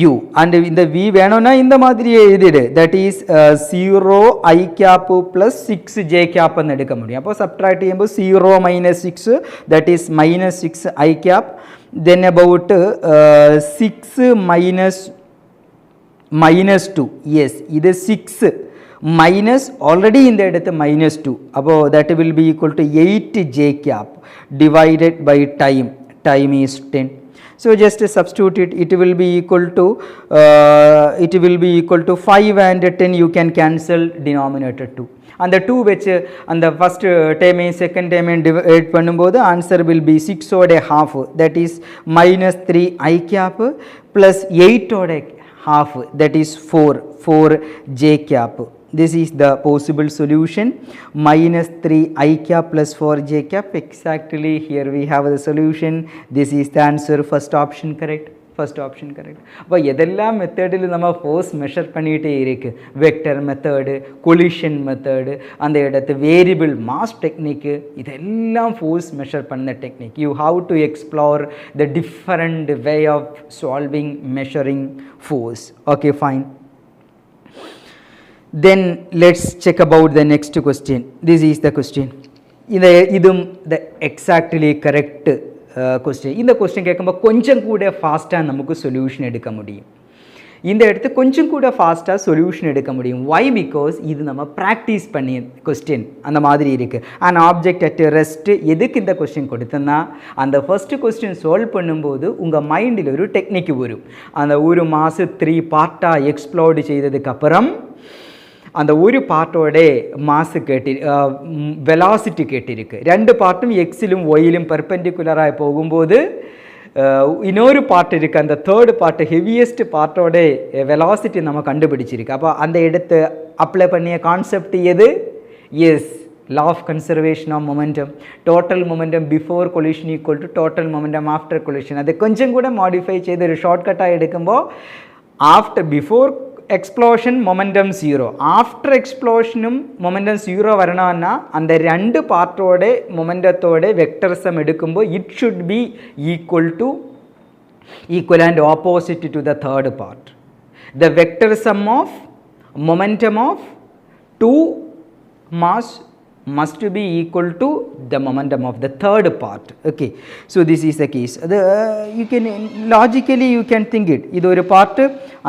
U, and இந்த V வேணும்னா இந்த மாதிரி எழுதிடு, that is 0 I cap plus 6 J cap എന്ന് എടുக்க முடியும். അപ്പോൾ subtract ചെയ്യുമ്പോൾ 0 minus 6, that is -6 I cap, then about 6 minus 2, yes, இது 6 minus already in the edutha -2, അപ്പോൾ that will be equal to 8 J cap divided by time is 10. So just substitute it, it will be equal to 5 and 10, you can cancel denominator 2, and the 2 which and the first term and second term and divide பண்ணும்போது answer will be 6 odd half, that is -3 I cap plus 8 odd half, that is 4 J cap. This is the possible solution, -3 I cap plus 4 J cap. Exactly, here we have the solution. This is the answer, first option correct. അപ്പോൾ ഏതെല്ലാം മെത്തേഡിൽ നമ്മൾ force measure பண்ணிகிட்டே இருக்கு, vector method, collision method, அந்த இடத்து variable mass டெக்னிக்கு, இதெல்லாம் ஃபோர்ஸ் மெஷர் பண்ண technique. You have to explore the different way of solving measuring force. Okay, fine. Then let's check about the next question. This is the question. இதும் the exactly correct question. இந்த question கேட்கும்போது கொஞ்சம் கூட ஃபாஸ்ட்டாக நமக்கு solution எடுக்க முடியும். இந்த இடத்து கொஞ்சம் கூட ஃபாஸ்ட்டாக சொல்யூஷன் எடுக்க முடியும். வை? பிகாஸ் இது நம்ம ப்ராக்டிஸ் பண்ணி கொஸ்டின் அந்த மாதிரி இருக்குது. அண்ட் ஆப்ஜெக்ட் அட் ரெஸ்ட் எதுக்கு இந்த கொஸ்டின் கொடுத்தோன்னா, அந்த ஃபஸ்ட்டு கொஸ்டின் சால்வ் பண்ணும்போது உங்கள் மைண்டில் ஒரு டெக்னிக் வரும். அந்த ஒரு மாதம் 3 பார்ட்டாக எக்ஸ்ப்ளோர்டு செய்ததுக்கப்புறம் அந்த ஒரு பார்ட்டோட மாஸ் வெலாசிட்டி கேட்டிருக்கு. 2 பார்ட்டும் எக்ஸிலும் ஒயிலும் பெர்பெண்டிகுலராக போகும்போது இன்னொரு பார்ட் இருக்குது, அந்த தேர்டு பார்ட் ஹெவியஸ்ட் பார்ட்டோட வெலாசிட்டி நம்ம கண்டுபிடிச்சிருக்கு. அப்போ அந்த இடத்து அப்ளை பண்ணிய கான்செப்ட் எது? Yes, law of conservation of momentum. Total momentum before collision equal to total momentum after collision. அதை கொஞ்சம் கூட மாடிஃபை செய்து ஒரு ஷார்ட்கட்டாக எடுக்கும்போது after before explosion momentum 0, after எக்ஸ்ப்ளோஷனும் மொமெண்டம் 0 வரணும்னா அந்த 2 பார்ட்டோட மொமெண்டத்தோட வெக்டர் சம் எடுக்கும்போது it should be equal and opposite to the third part. The vector sum of momentum of 2 mass must be equal to the momentum of the third part. Okay, so this is the case. You can logically you can think it, idu oru part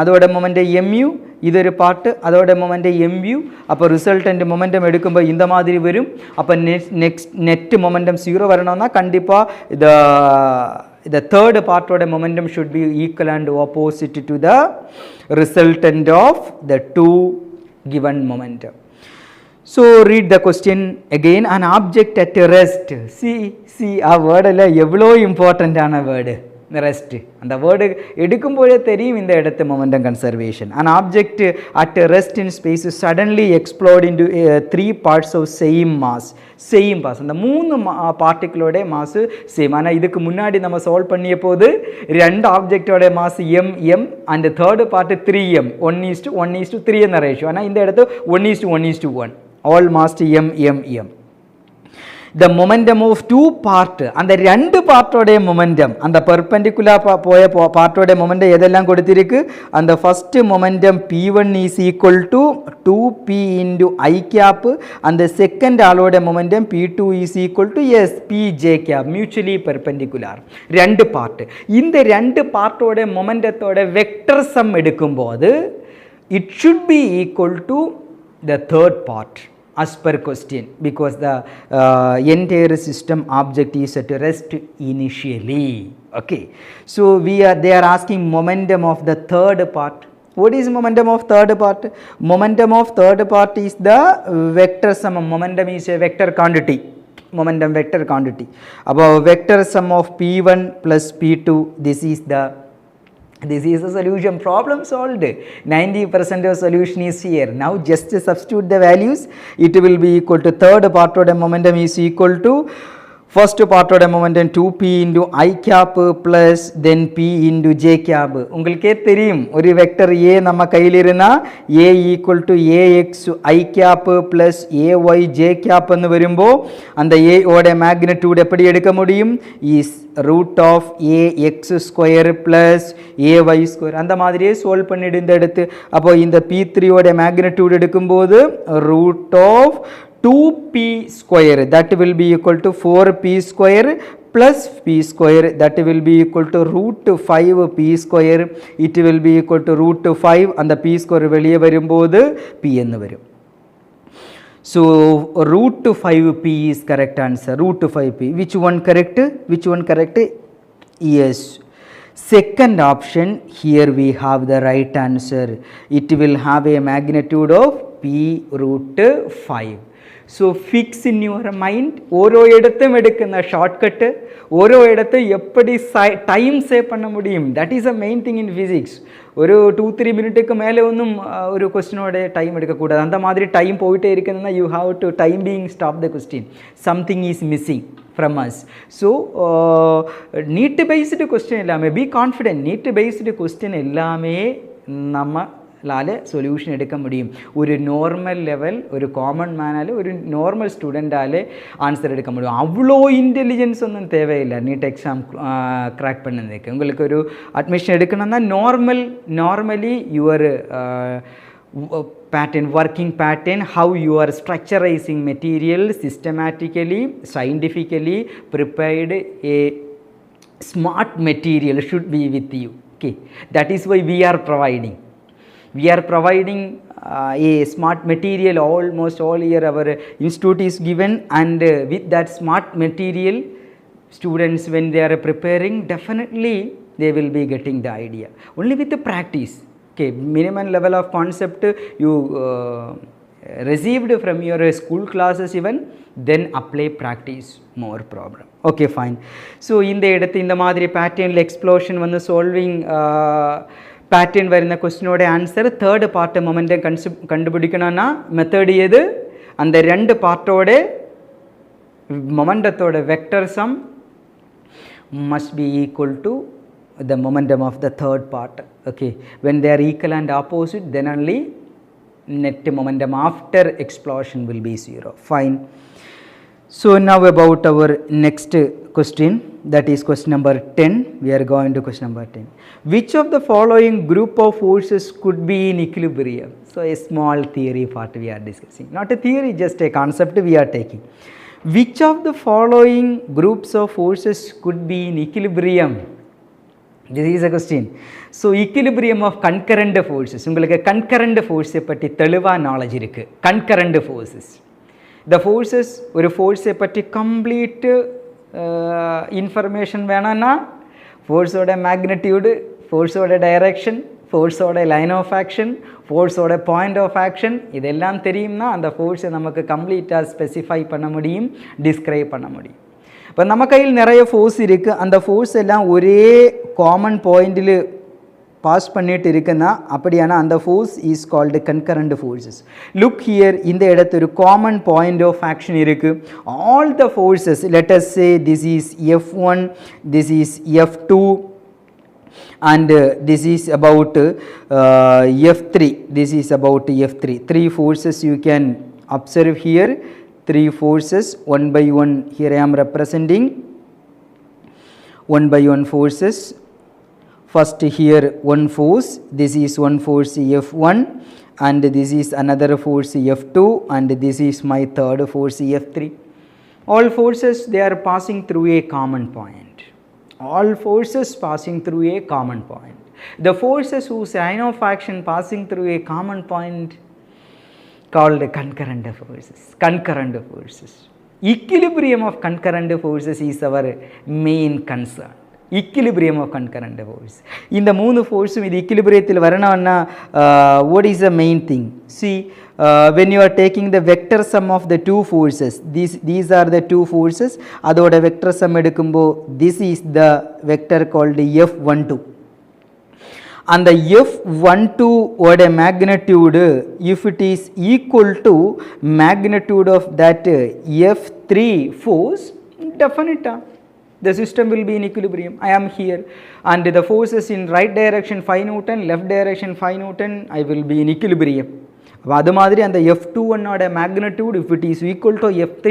adoda momentum mu, idu oru part adoda momentum mu, appo resultant momentum edukumbo indha madiri varum. Appo next net momentum 0 varanona kandipa the third part oda momentum should be equal and opposite to the resultant of the 2 given momentum. So read the question again. An object at rest. See a word alla evlo important ana word, rest. And the word edukumbode theriyum inda edathu momentum conservation. An object at rest in space suddenly explode into 3 parts of same mass. அந்த 3 பார்ட்டிகளோட mass same. ஆனால் இதுக்கு முன்னாடி நம்ம solve பண்ணிய போது 2 ஆப்ஜெக்டோட mass m and third part 3m, 1:1:3 என்ற ratio. ஆனால் இந்த இடத்து 1:1:1, all mass m. The momentum of 2 part, அந்த 2 பார்ட்டோட மொமெண்டம், அந்த பெர்பெண்டிகுலர் போய பார்ட்டோட மொமெண்டம் எதெல்லாம் கொடுத்திருக்கு? அந்த first momentum p1 is equal to 2p into I cap, அந்த செகண்ட் ஆளோட momentum p2 is equal to s pj cap, mutually perpendicular. 2 part. இந்த 2 பார்ட்டோட மொமெண்டத்தோட வெக்டர் சம் எடுக்கும்போது it should be equal to the third part as per question, because the entire system object is at rest initially. Okay, so they are asking momentum of the third part. What is momentum of third part? Momentum of third part is the vector sum. Momentum is a vector quantity, momentum vector quantity. Above vector sum of p1 plus p2, this is the solution. Problem solved. 90% of solution is here. Now just substitute the values. It will be equal to third part of the momentum is equal to first part of the momentum 2p into I cap plus then p into j cap. உங்களுக்கே தெரியும் ஒரு vector a நம்ம கையில் இருந்தா a equal to ax I cap plus ay j cap ன்னு வரும்போ அந்த a ஓட magnitude எப்படி எடுக்க முடியும்? is root of ax square plus ay square. அந்த மாதிரியே சால்வ் பண்ணிடு இந்த எடுத்து. அப்போ இந்த p3 ஓட மேக்னிட்யூட் எடுக்கும்போது root of 2p square, that will be equal to 4p square plus p square, that will be equal to root 5p square. It will be equal to root 5 and the p square வெளியே வரும்போது p என்று வரும். So root 5p is correct answer. Root 5p. Which one correct? Which one correct? Yes. Second option, here we have the right answer. It will have a magnitude of p root 5. So fix in your mind, ஓரோ இடத்தும் எடுക്കുന്ന shortcut, ஓரோ இடத்தை எப்படி time save பண்ண முடியும். That is a main thing in physics. ஒரு 2-3 மினிட்டுக்கு மேலே ஒன்றும் ஒரு கொஸ்டினோட டைம் எடுக்கக்கூடாது. அந்த மாதிரி டைம் போயிட்டே இருக்குதுன்னா you have to time being stop the question. Something is missing from us. So NEET based question எல்லாமே be confident. NEET based question எல்லாமே நம்ம സൊല്യൂഷൻ എടുക്കാൻ முடியும். ഒരു നോർമൽ ലെവൽ, ഒരു കോമൺ മാനാൽ, ഒരു നോർമൽ സ്റ്റുഡൻ്റാൽ ஆன்சர் எடுக்க முடியும். அவ்வளோ இன்டெலிஜென்ஸ் ஒன்றும் தேவையில்லை நீட் எக்ஸாம் கிராக் பண்ணதுக்கு. உங்களுக்கு ஒரு அட்மிஷன் எடுக்கணும்னா normally your pattern, working pattern, how you are structurizing material systematically, scientifically prepared, a smart material should be with you. Okay, that is why we are providing a smart material almost all year. Our institute is given, and with that smart material, students when they are preparing, definitely they will be getting the idea only with the practice. Okay, minimum level of concept you received from your school classes, even then apply practice, more problem. Okay, fine. So இந்த இடத்து இந்த மாதிரி pattern explosion வந்து solving pattern வருന്ന கொஸ்டினோட answer third part momentum கண்டுபிடிக்கணும்னா method எது? அந்த ரெண்டு பார்ட்டோட மொமெண்டத்தோட vector sum must be equal to the momentum of the third part. Okay, when they are equal and opposite, then only net momentum after explosion will be 0. Fine. So now about our next question, that is question number 10. We are going to question number 10. Which of the following group of forces could be in equilibrium? So a small theory part we are discussing. Not a theory, just a concept we are taking. Which of the following groups of forces could be in equilibrium? This is a question. So equilibrium of concurrent forces. உங்களுக்கு concurrent force பற்றி தெளிவா knowledge இருக்கு. Concurrent forces. The forces, ஒரு ஃபோர்ஸை பற்றி complete information வேணும்னா ஃபோர்ஸோட magnitude, ஃபோர்ஸோட டைரக்ஷன், ஃபோர்ஸோட லைன் ஆஃப் ஆக்ஷன், ஃபோர்ஸோட பாயிண்ட் ஆஃப் ஆக்ஷன், இதெல்லாம் தெரியும்னா அந்த ஃபோர்ஸை நமக்கு கம்ப்ளீட்டாக ஸ்பெசிஃபை பண்ண முடியும், டிஸ்கிரைப் பண்ண முடியும். இப்போ நம்ம கையில் நிறைய ஃபோர்ஸ் இருக்குது. அந்த ஃபோர்ஸ் எல்லாம் ஒரே காமன் பாயிண்டில் பாஸ் பண்ணிட்டு இருக்குன்னா அப்படியான அந்த force is called concurrent forces. Look here, இந்த இடத்துல ஒரு காமன் பாயிண்ட் ஆஃப் ஆக்ஷன் இருக்குது. All the forces, let us say this is F1, this is F2 and this is about F3, this is about F3. Three forces you can observe here, three forces, one by one. Here I am representing one by one forces. First here one force, this is one force F1 and this is another force F2 and this is my third force F3. All forces, they are passing through a common point. All forces passing through a common point. The forces whose line of action passing through a common point, called concurrent forces. Concurrent forces. Equilibrium of concurrent forces is our main concern. Equilibrium of concurrent force. இந்த மூணு ஃபோர்ஸும் இது equilibriumத்தில் வரணும்னா what is the main thing? See, when you are taking the vector sum of the two forces, these are the two forces, அதோட vector sum எடுக்கும்போ this is the vector called F12. அந்த F12 ஓட magnitude, if it is equal to magnitude of that F3 force, definitely the system will be in equilibrium. I am here and the forces in right direction 5 Newton, left direction 5 Newton, I will be in equilibrium. அது மாதிரி அந்த F21 ஓட magnitude, if it is equal to F3,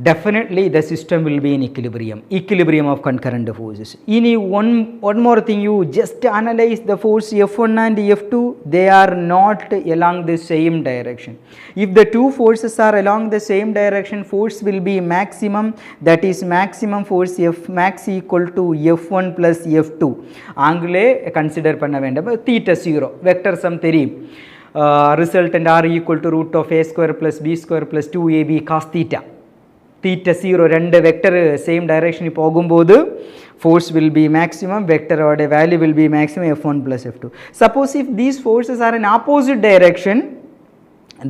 definitely the system will be in equilibrium. Equilibrium of concurrent forces. One more thing, you just analyze the force F1 and F2, they are not along the same direction. If the two forces are along the same direction, force will be maximum, that is maximum force F max equal to F1 plus F2. ஆங்கிலே consider பண்ண வேண்டும். theta 0 vector sum தெரியும். Resultant R equal to root of A square plus B square plus 2AB cos theta. theta 0 ரெண்டு vector same direction போகும்போது force will be maximum, vector oda value will be maximum F1 plus F2. Suppose if these forces are in opposite direction,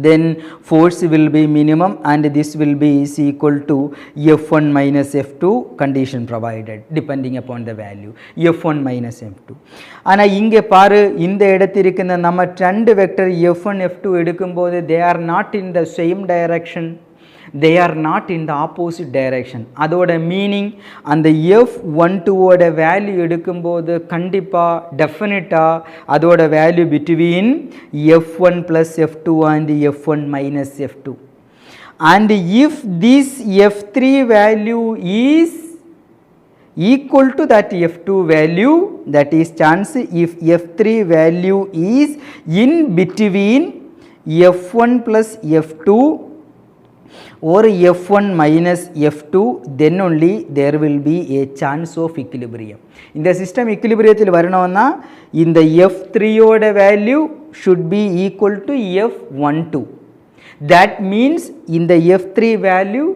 then force will be minimum and this will be is equal to F1 minus F2 condition provided depending upon the value F1 minus F2. ஆனா இங்கே பாரு, இந்த இடத்திற்கு நம்ம ரெண்டு vector F1 F2 எடுக்கும்போது they are not in the same direction, they are not in the opposite direction. அதோட meaning அந்த F12 ஓட வேல்யூ எடுக்கும்போது கண்டிப்பாக டெஃபினட்டாக அதோட value between F1 plus F2 and F1 minus F2. And if this F3 value is equal to that F2 value, that is chance if F3 value is in between F1 plus F2 or F1 minus F2, then only there will be a chance of equilibrium. இந்த system equilibriumத்தில் வரணும்னா இந்த F3 ஓட value should be equal to F12. That means இந்த F3 value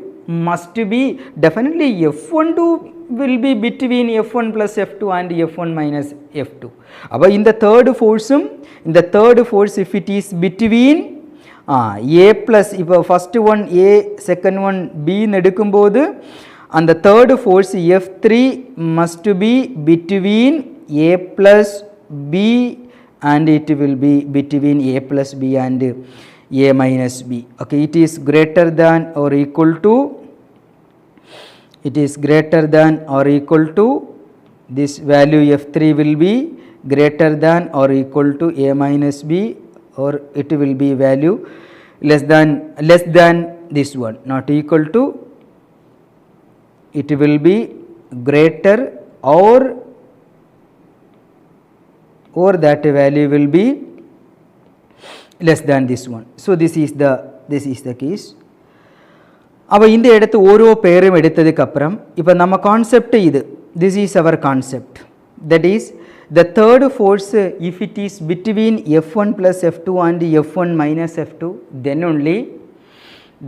must be definitely F12 will be between F1 plus F2 and F1 minus F2. அப்போ இந்த third force if it is between A plus, இப்போ first one A, second one B எடுக்கும்போது அந்த third force F3 must be between A plus B and it will be between A plus B and A minus B. Okay, it is greater than or equal to, it is greater than or equal to, this value F3 will be greater than or equal to A minus B, or it will be value less than this one, not equal to, it will be greater or that value will be less than this one. So this is the case. அப்போ இந்த இடத்து ஓரோ பேரும் எடுத்ததுக்கு அப்புறம் இப்போ நம்ம concept இது, this is our concept, that is the third force if it is between F1 plus F2 and F1 minus F2, then only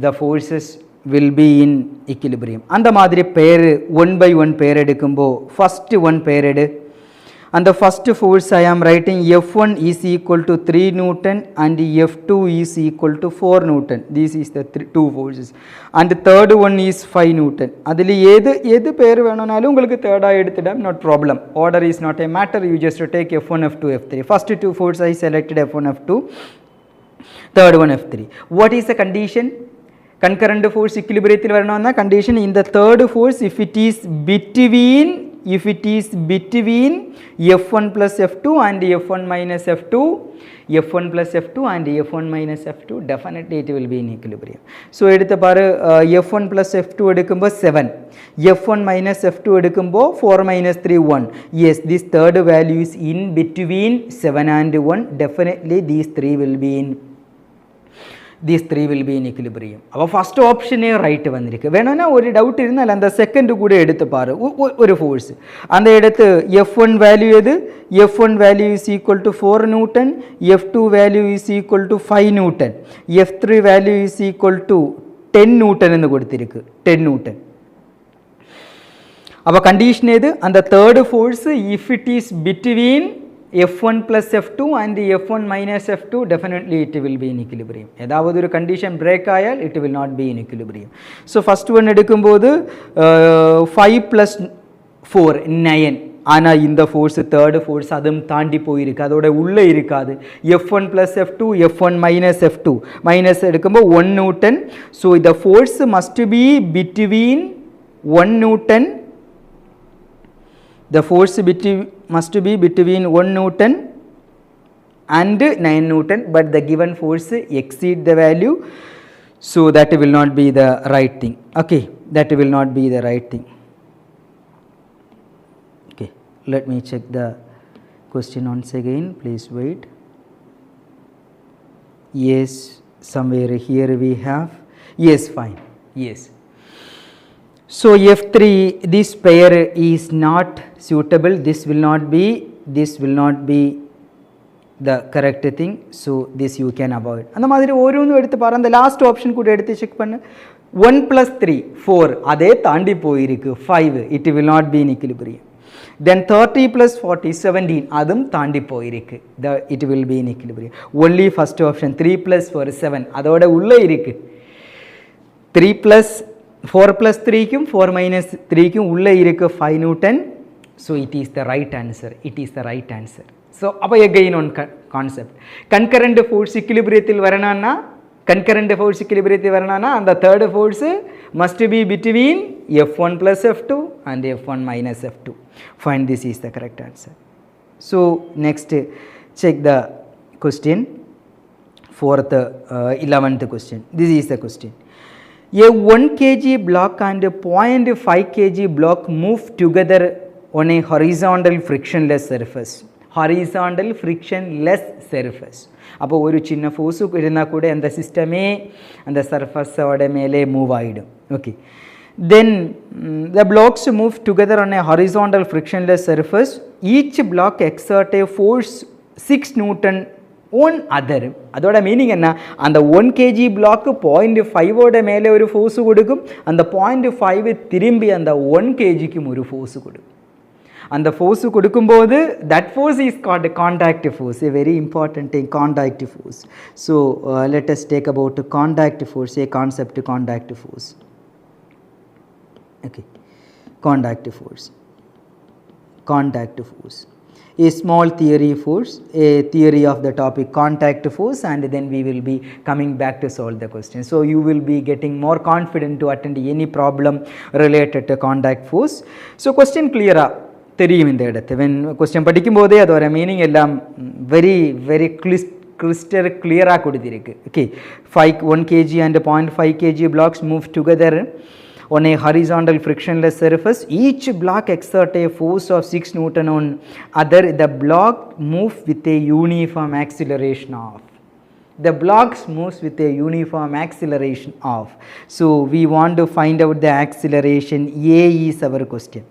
the forces will be in equilibrium. அந்த மாதிரி பேர் 1 by 1 பேர் எடுக்கும்போ first one பேர் எடு, and the first force I am writing F1 is equal to 3 Newton and F2 is equal to 4 Newton. This is the two forces. And the third one is 5 Newton. அதில் எது பேர் வேணும்னாலும் உங்களுக்கு தேர்டாக எடுத்துட்டா not problem. Order is not a matter. You just take F1, F2, F3. First two forces I selected F1, F2. Third one F3. What is the condition? Concurrent force equilibriumத்தில் வரணும்னா condition in the third force if it is between F1 plus F2 and F1 minus F2, F1 plus F2 and F1 minus F2, definitely it will be in equilibrium. So எடுத்த பாரு F1 plus F2 எடுக்கும்போ 7, F1 minus F2 எடுக்கும்போ 4 minus 3 1. Yes, this third value is in between 7 and 1, definitely these three will be in these three will be in equilibrium. Our first option is right vandirukku. Venana oru doubt irundal and the second kuda eduthu paaru oru force. And eduthu F1 value edu? F1 value is equal to 4 Newton, F2 value is equal to 5 Newton, F3 value is equal to 10 Newton ennu koduthirukku, 10 Newton. Our condition edu? And the third force, if it is between F1 plus F2 and F1 minus F2, definitely it will be in equilibrium. Edavadhu oru condition break ayal, it will not be in equilibrium. So first one edukumbodhu 5 plus 4 9. Ana in the force third force adum taandi poirukku, adoda ulla irukadu. F1 plus F2, F1 minus F2 minus edukumbo 1 Newton. So the force must be between 1 Newton. The force must be between 1 Newton and 9 Newton, but the given force exceed the value, so that will not be the right thing. Okay, that will not be the right thing. Okay, let me check the question once again, please wait. Yes, somewhere here we have, yes, fine, yes. So F3, this pair is not suitable, this will not be the correct thing, so this you can avoid. And the madiri orunu eduthu paara, the last option kuda eduthu check pannu. 1 plus 3 4 adhe taandi poirukku, 5 it will not be in equilibrium. Then 30 plus 40 17 adum taandi poirukku, it will be in equilibrium. Only first option 3 plus 4 7 adoda ulla irukku. 3 plus 4 plus 3 kum 4 minus 3 kum ulla irukku 5 Newton. So it is the right answer, it is the right answer. So appo again on concept, concurrent force equilibriyathil varanana, concurrent force equilibriyathil varanana, and the third force must be between F1 plus F2 and F1 minus F2. Find this is the correct answer. So next check the question, fourth 11th question. This is the question. A 1 kg block and a 0.5 kg block move together on a horizontal frictionless surface. Horizontal frictionless surface. அப்போ ஒரு சின்ன force இருந்தால் கூட அந்த சிஸ்டமே அந்த சர்ஃபஸோட மேலே move ஆகிடும். Okay, then the blocks move together on a horizontal frictionless surface. Each block exert a force 6 Newton on other. அதோட மீனிங் என்ன, அந்த 1 kg பிளாக்கு 0.5ஓட மேலே ஒரு ஃபோர்ஸு கொடுக்கும், அந்த 0.5 திரும்பி அந்த 1 kgக்கும் ஒரு ஃபோர்ஸு கொடுக்கும். அந்த ஃபோர்ஸு கொடுக்கும்போது that force is called contact force, a very important thing, contact force. So let us take about contact force, a concept, contact force. Okay, contact force, contact force, a small theory force, a theory of the topic contact force, and then we will be coming back to solve the question. So you will be getting more confident to attend any problem related to contact force. So question clear தெரியும் இந்த இடத்து, when question படிக்கும் போதே அதோட meaning எல்லாம் very crystal clear-ஆ கொடுத்திருக்கு. Okay, 1 kg and 0.5 kg blocks move together on a horizontal frictionless surface. Each block exert a force of 6 Newton on other. The block moves with a uniform acceleration of. The blocks moves with a uniform acceleration of. So we want to find out the acceleration. A is our question.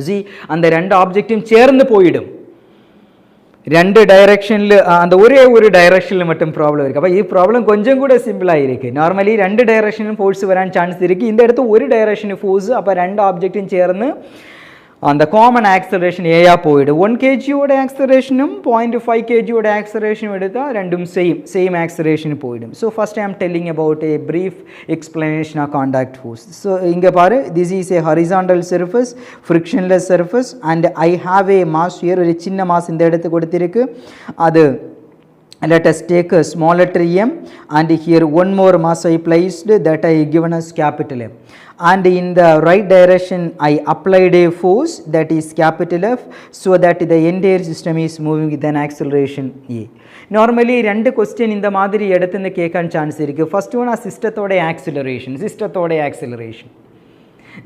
See, அந்த ரெண்டு ஆப்ஜெக்டும் சேர்ந்து போயிடும், ரெண்டு டைரக்ஷனில், அந்த ஒரே ஒரு டைரக்ஷனில் மட்டும் ப்ராப்ளம் இருக்குது. அப்போ இது ப்ராப்ளம் கொஞ்சம் கூட சிம்பிளாக இருக்குது. நார்மலி ரெண்டு டைரக்ஷனும் ஃபோர்ஸ் வரான் சான்ஸ் இருக்குது, இந்த இடத்து ஒரு டைரக்ஷனு ஃபோர்ஸ், அப்போ ரெண்டு ஆப்ஜெக்டும் சேர்ந்து அந்த காமன் ஆக்சலரேஷன் ஏயா போயிடும். 1 kgயோட ஆக்சலரேஷனும் 0.5 kgயோட ஆக்சலரேஷனும் எடுத்தால் ரெண்டும் சேம் ஆக்சலரேஷன் போயிடும். So first I am telling about a brief explanation of contact force. So இங்கே பாரு, this is a horizontal surface, frictionless surface, and I have a mass here, ஒரு சின்ன மாஸ் இந்த இடத்து கொடுத்திருக்கு. அது let us take a small letter m, and here one more mass I placed, that I given as capital M, and in the right direction I applied a force, that is capital F, so that the entire system is moving with an acceleration A. Normally ரெண்டு question இந்த மாதிரி எடுத்துன்னு கேட்க chance இருக்குது. First one சிஸ்டத்தோட acceleration,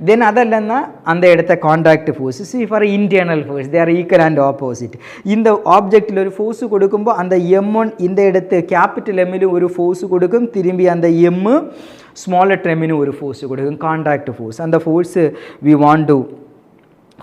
then அதல்லன்னா அந்த இடத்த contact force. see for internal force they are equal and opposite. இந்த ஆப்ஜெக்ட்ல ஒரு ஃபோர்ஸ் கொடுக்கும்போது அந்த m1 இந்த இடத்து கேபிட்டல் m ல ஒரு ஃபோர்ஸ் கொடுக்கும், திரும்பி அந்த m ஸ்மாலர் m ல ஒரு ஃபோர்ஸ் கொடுக்கும், காண்டாக்ட் ஃபோர்ஸ். அந்த force we want to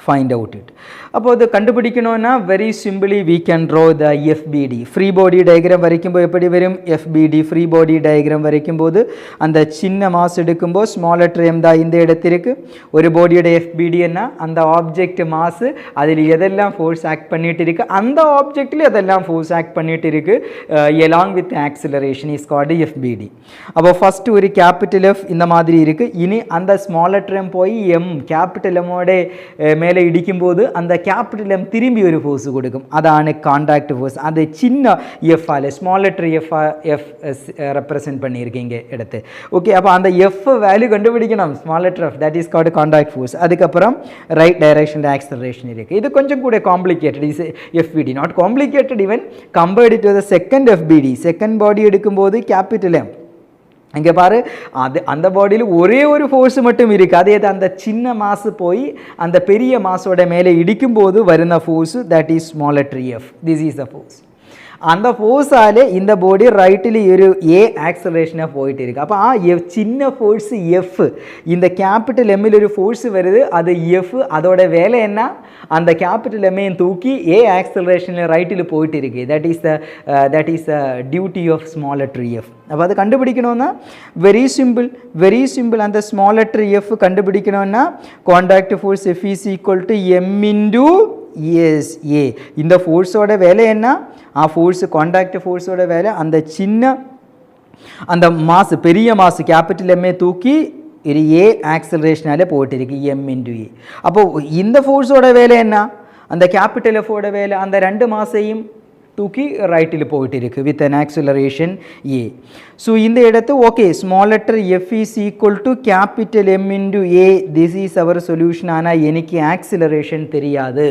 find out it. அப்போ அது கண்டுபிடிக்கணும்னா very simply we can draw the FBD. free body diagram வரைக்கும்போது எப்படி வரும்? FBD free body diagram வரைக்கும்போது அந்த சின்ன மாஸ் எடுக்கும்போது ஸ்மாலர் m தான் இந்த இடத்திற்கு. ஒரு பாடியோட FBD என்ன? அந்த ஆப்ஜெக்ட் மாஸ் அதில் எதெல்லாம் ஃபோர்ஸ் ஆக்ட் பண்ணிட்டு இருக்கு, அந்த ஆப்ஜெக்ட்ல எதெல்லாம் ஃபோர்ஸ் ஆக்ட் பண்ணிட்டு இருக்கு along with acceleration is called FBD. அப்போ ஃபர்ஸ்ட் ஒரு கேபிட்டல் F இந்த மாதிரி இருக்கு. இனி அந்த ஸ்மாலர் m போய் m கேபிட்டல் m ஓட மேலே இடிக்கும்போது அந்த கேபிட்டல் M திரும்பி ஒரு ஃபோர்ஸ் கொடுக்கும், அதான காண்டாக்ட் ஃபோர்ஸ். அது சின்ன எஃப் ஆல ஸ்மாலர் எஃப் ரெப்ரசன்ட் பண்ணியிருக்கீங்க எடுத்து. ஓகே, அப்போ அந்த எஃப் வேல்யூ கண்டுபிடிக்கணும், smaller F, that is called contact force. அதுக்கப்புறம் ரைட் டைரக்ஷன் ஆக்சலரேஷன் இருக்குது. இது கொஞ்சம் கூட complicated. Is FBD not complicated even compared to the second FBD. Second body எடுக்கும்போது கேபிட்டல் M இங்கே பாரு, அது அந்த பாடியில் ஒரே ஒரு ஃபோர்ஸ் மட்டும் இருக்குது. அதே தான் அந்த சின்ன மாசு போய் அந்த பெரிய மாசோட மேலே இடிக்கும்போது வருന്ന force that is smaller F. This is the force. அந்த ஃபோர்ஸால் இந்த பாடி ரைட்டில் ஒரு ஏ ஆக்சலரேஷனாக போயிட்டு இருக்கு. அப்போ சின்ன ஃபோர்ஸ் எஃப், இந்த கேபிட்டல் எம்மில் ஒரு ஃபோர்ஸ் வருது, அது எஃப். அதோட வேலை என்ன? அந்த கேபிட்டல் எம்மையும் தூக்கி ஏ ஆக்சலரேஷனில் ரைட்டில் போயிட்டு இருக்கு. That is the duty of smaller F. அப்போ அதை கண்டுபிடிக்கணும்னா வெரி சிம்பிள். அந்த ஸ்மாலர் எஃப் கண்டுபிடிக்கணும்னா contact force F is equal to M into A. இந்த ஃபோர்ஸோட வேலை என்ன? ஃபோர்ஸ் காண்டாக்ட் ஃபோர்ஸோட வேலை அந்த சின்ன அந்த மாஸ் பெரிய மாஸ் கேபிட்டல் எம்ஏ தூக்கி ஒரு ஏ ஆக்சலரேஷனாலே போயிட்டு இருக்கு, எம் இன்டு ஏ. அப்போது இந்த ஃபோர்ஸோட வேலை என்ன? அந்த கேபிட்டல் எஃபோட வேலை அந்த ரெண்டு மாசையும் தூக்கி ரைட்டில் போயிட்டு இருக்கு with an acceleration a. So இந்த இடத்து okay small f is equal to capital M into a. This is our solution. ஆனால் எனக்கு ஆக்சிலரேஷன் தெரியாது.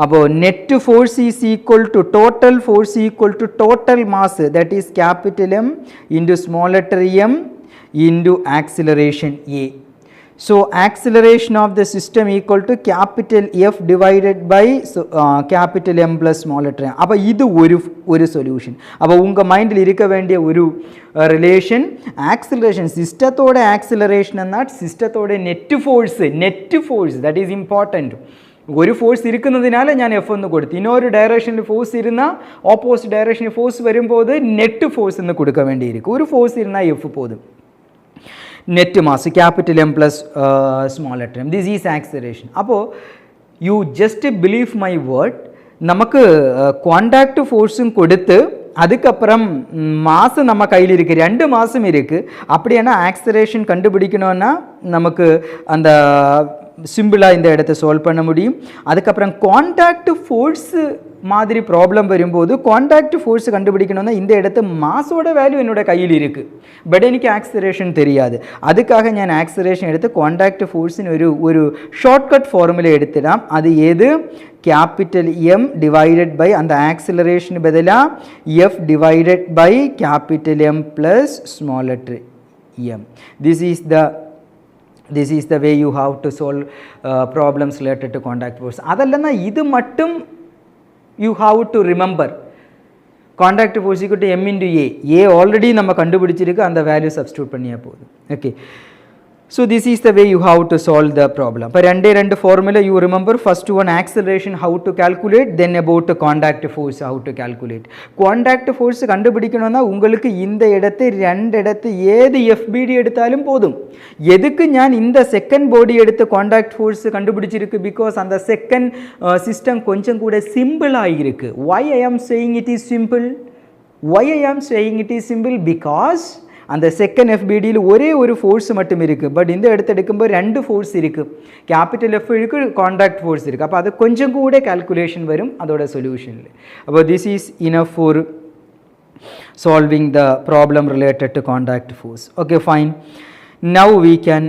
அப்போ net force is equal to total force equal to total mass, that is capital M into smaller m into acceleration a. So acceleration of the system equal to capital F divided by capital M plus smaller m. அப்போ இது ஒரு solution. அப்போ உங்கள் மைண்டில் இருக்க வேண்டிய ஒரு relation acceleration, சிஸ்டத்தோட ஆக்சிலரேஷன் என்னால் சிஸ்டத்தோட net force that is important. ഒരു ഫോഴ്സ് ഇരിക്കുന്നതിനാൽ ഞാൻ എഫ് എന്ന് കൊടുത്തു. ഇന്നൊരു ഡയറക്ഷനിൽ ഫോഴ്സ് ഇരുന്നാൽ ഓപ്പോസിറ്റ് ഡയറക്ഷനിൽ ഫോഴ്സ് വരുമ്പോൾ നെറ്റ് ഫോഴ്സ് എന്ന് കൊടുക്കാൻ വേണ്ടിയിരിക്കും. ഒരു ഫോഴ്സ് ഇരുന്നാൽ F പോതും. net mass capital M plus small m. This is acceleration. അപ്പോൾ you just believe my word. നമുക്ക് காண்டாக்ட் ஃபோர்ஸும் கொடுத்து அதுக்கப்புறம் மாசு நம்ம கையில் இருக்குது, 2 மாசம் இருக்குது. அப்படின்னா ஆக்சலரேஷன் கண்டுபிடிக்கணும்னா நமக்கு அந்த சிம்பிளாக இந்த இடத்த சால்வ் பண்ண முடியும். அதுக்கப்புறம் காண்டாக்ட் ஃபோர்ஸு மாதிரி ப்ராப்ளம் வரும்போது காண்டாக்ட் ஃபோர்ஸ் கண்டுபிடிக்கணும்னா இந்த இடத்து மாஸோட வேல்யூ என்னோட கையில் இருக்குது, பட் எனக்கு ஆக்சலரேஷன் தெரியாது. அதுக்காக நான் ஆக்சலரேஷன் எடுத்து காண்டாக்ட் ஃபோர்ஸின் ஒரு ஷார்ட்கட் ஃபார்முலா எடுத்துடாம். அது எது? கேபிட்டல் எம் டிவைடட் பை அந்த ஆக்சலரேஷன் பதிலாக f divided by capital M plus smaller m. This is the way you have to solve problems related to contact force. அதல்லன்னா இது மட்டும் you have to remember. Contact force equal to m into a already நம்ம கண்டுபிடிச்சிருக்கு, அந்த value substitute பண்ணியா போகுது. Okay, so this is the way you have to solve the problem. இப்போ ரெண்டு formula you remember. First one acceleration how to calculate, then about the contact force how to calculate. Contact force கண்டுபிடிக்கணும்னா உங்களுக்கு இந்த இடத்து 2 இடத்து ஏது FBD எடுத்தாலும் போதும். எதுக்கு நான் இந்த செகண்ட் பாடி எடுத்து காண்டாக்ட் ஃபோர்ஸ் கண்டுபிடிச்சிருக்கு? பிகாஸ் அந்த செகண்ட் சிஸ்டம் கொஞ்சம் கூட சிம்பிளாக இருக்கு. why I am saying it is simple? Because அந்த செகண்ட் FBDயில் ஒரே ஒரு ஃபோர்ஸ் மட்டும் இருக்குது, பட் இந்த இடத்து எடுக்கும்போது 2 ஃபோர்ஸ் இருக்குது. கேபிட்டல் எஃப் இருக்குது, காண்டாக்ட் ஃபோர்ஸ் இருக்குது. அப்போ அது கொஞ்சம் கூட கால்குலேஷன் வரும் அதோட சொல்யூஷனில். அப்போ this is enough for solving the problem related to contact force. Okay, fine. Now we can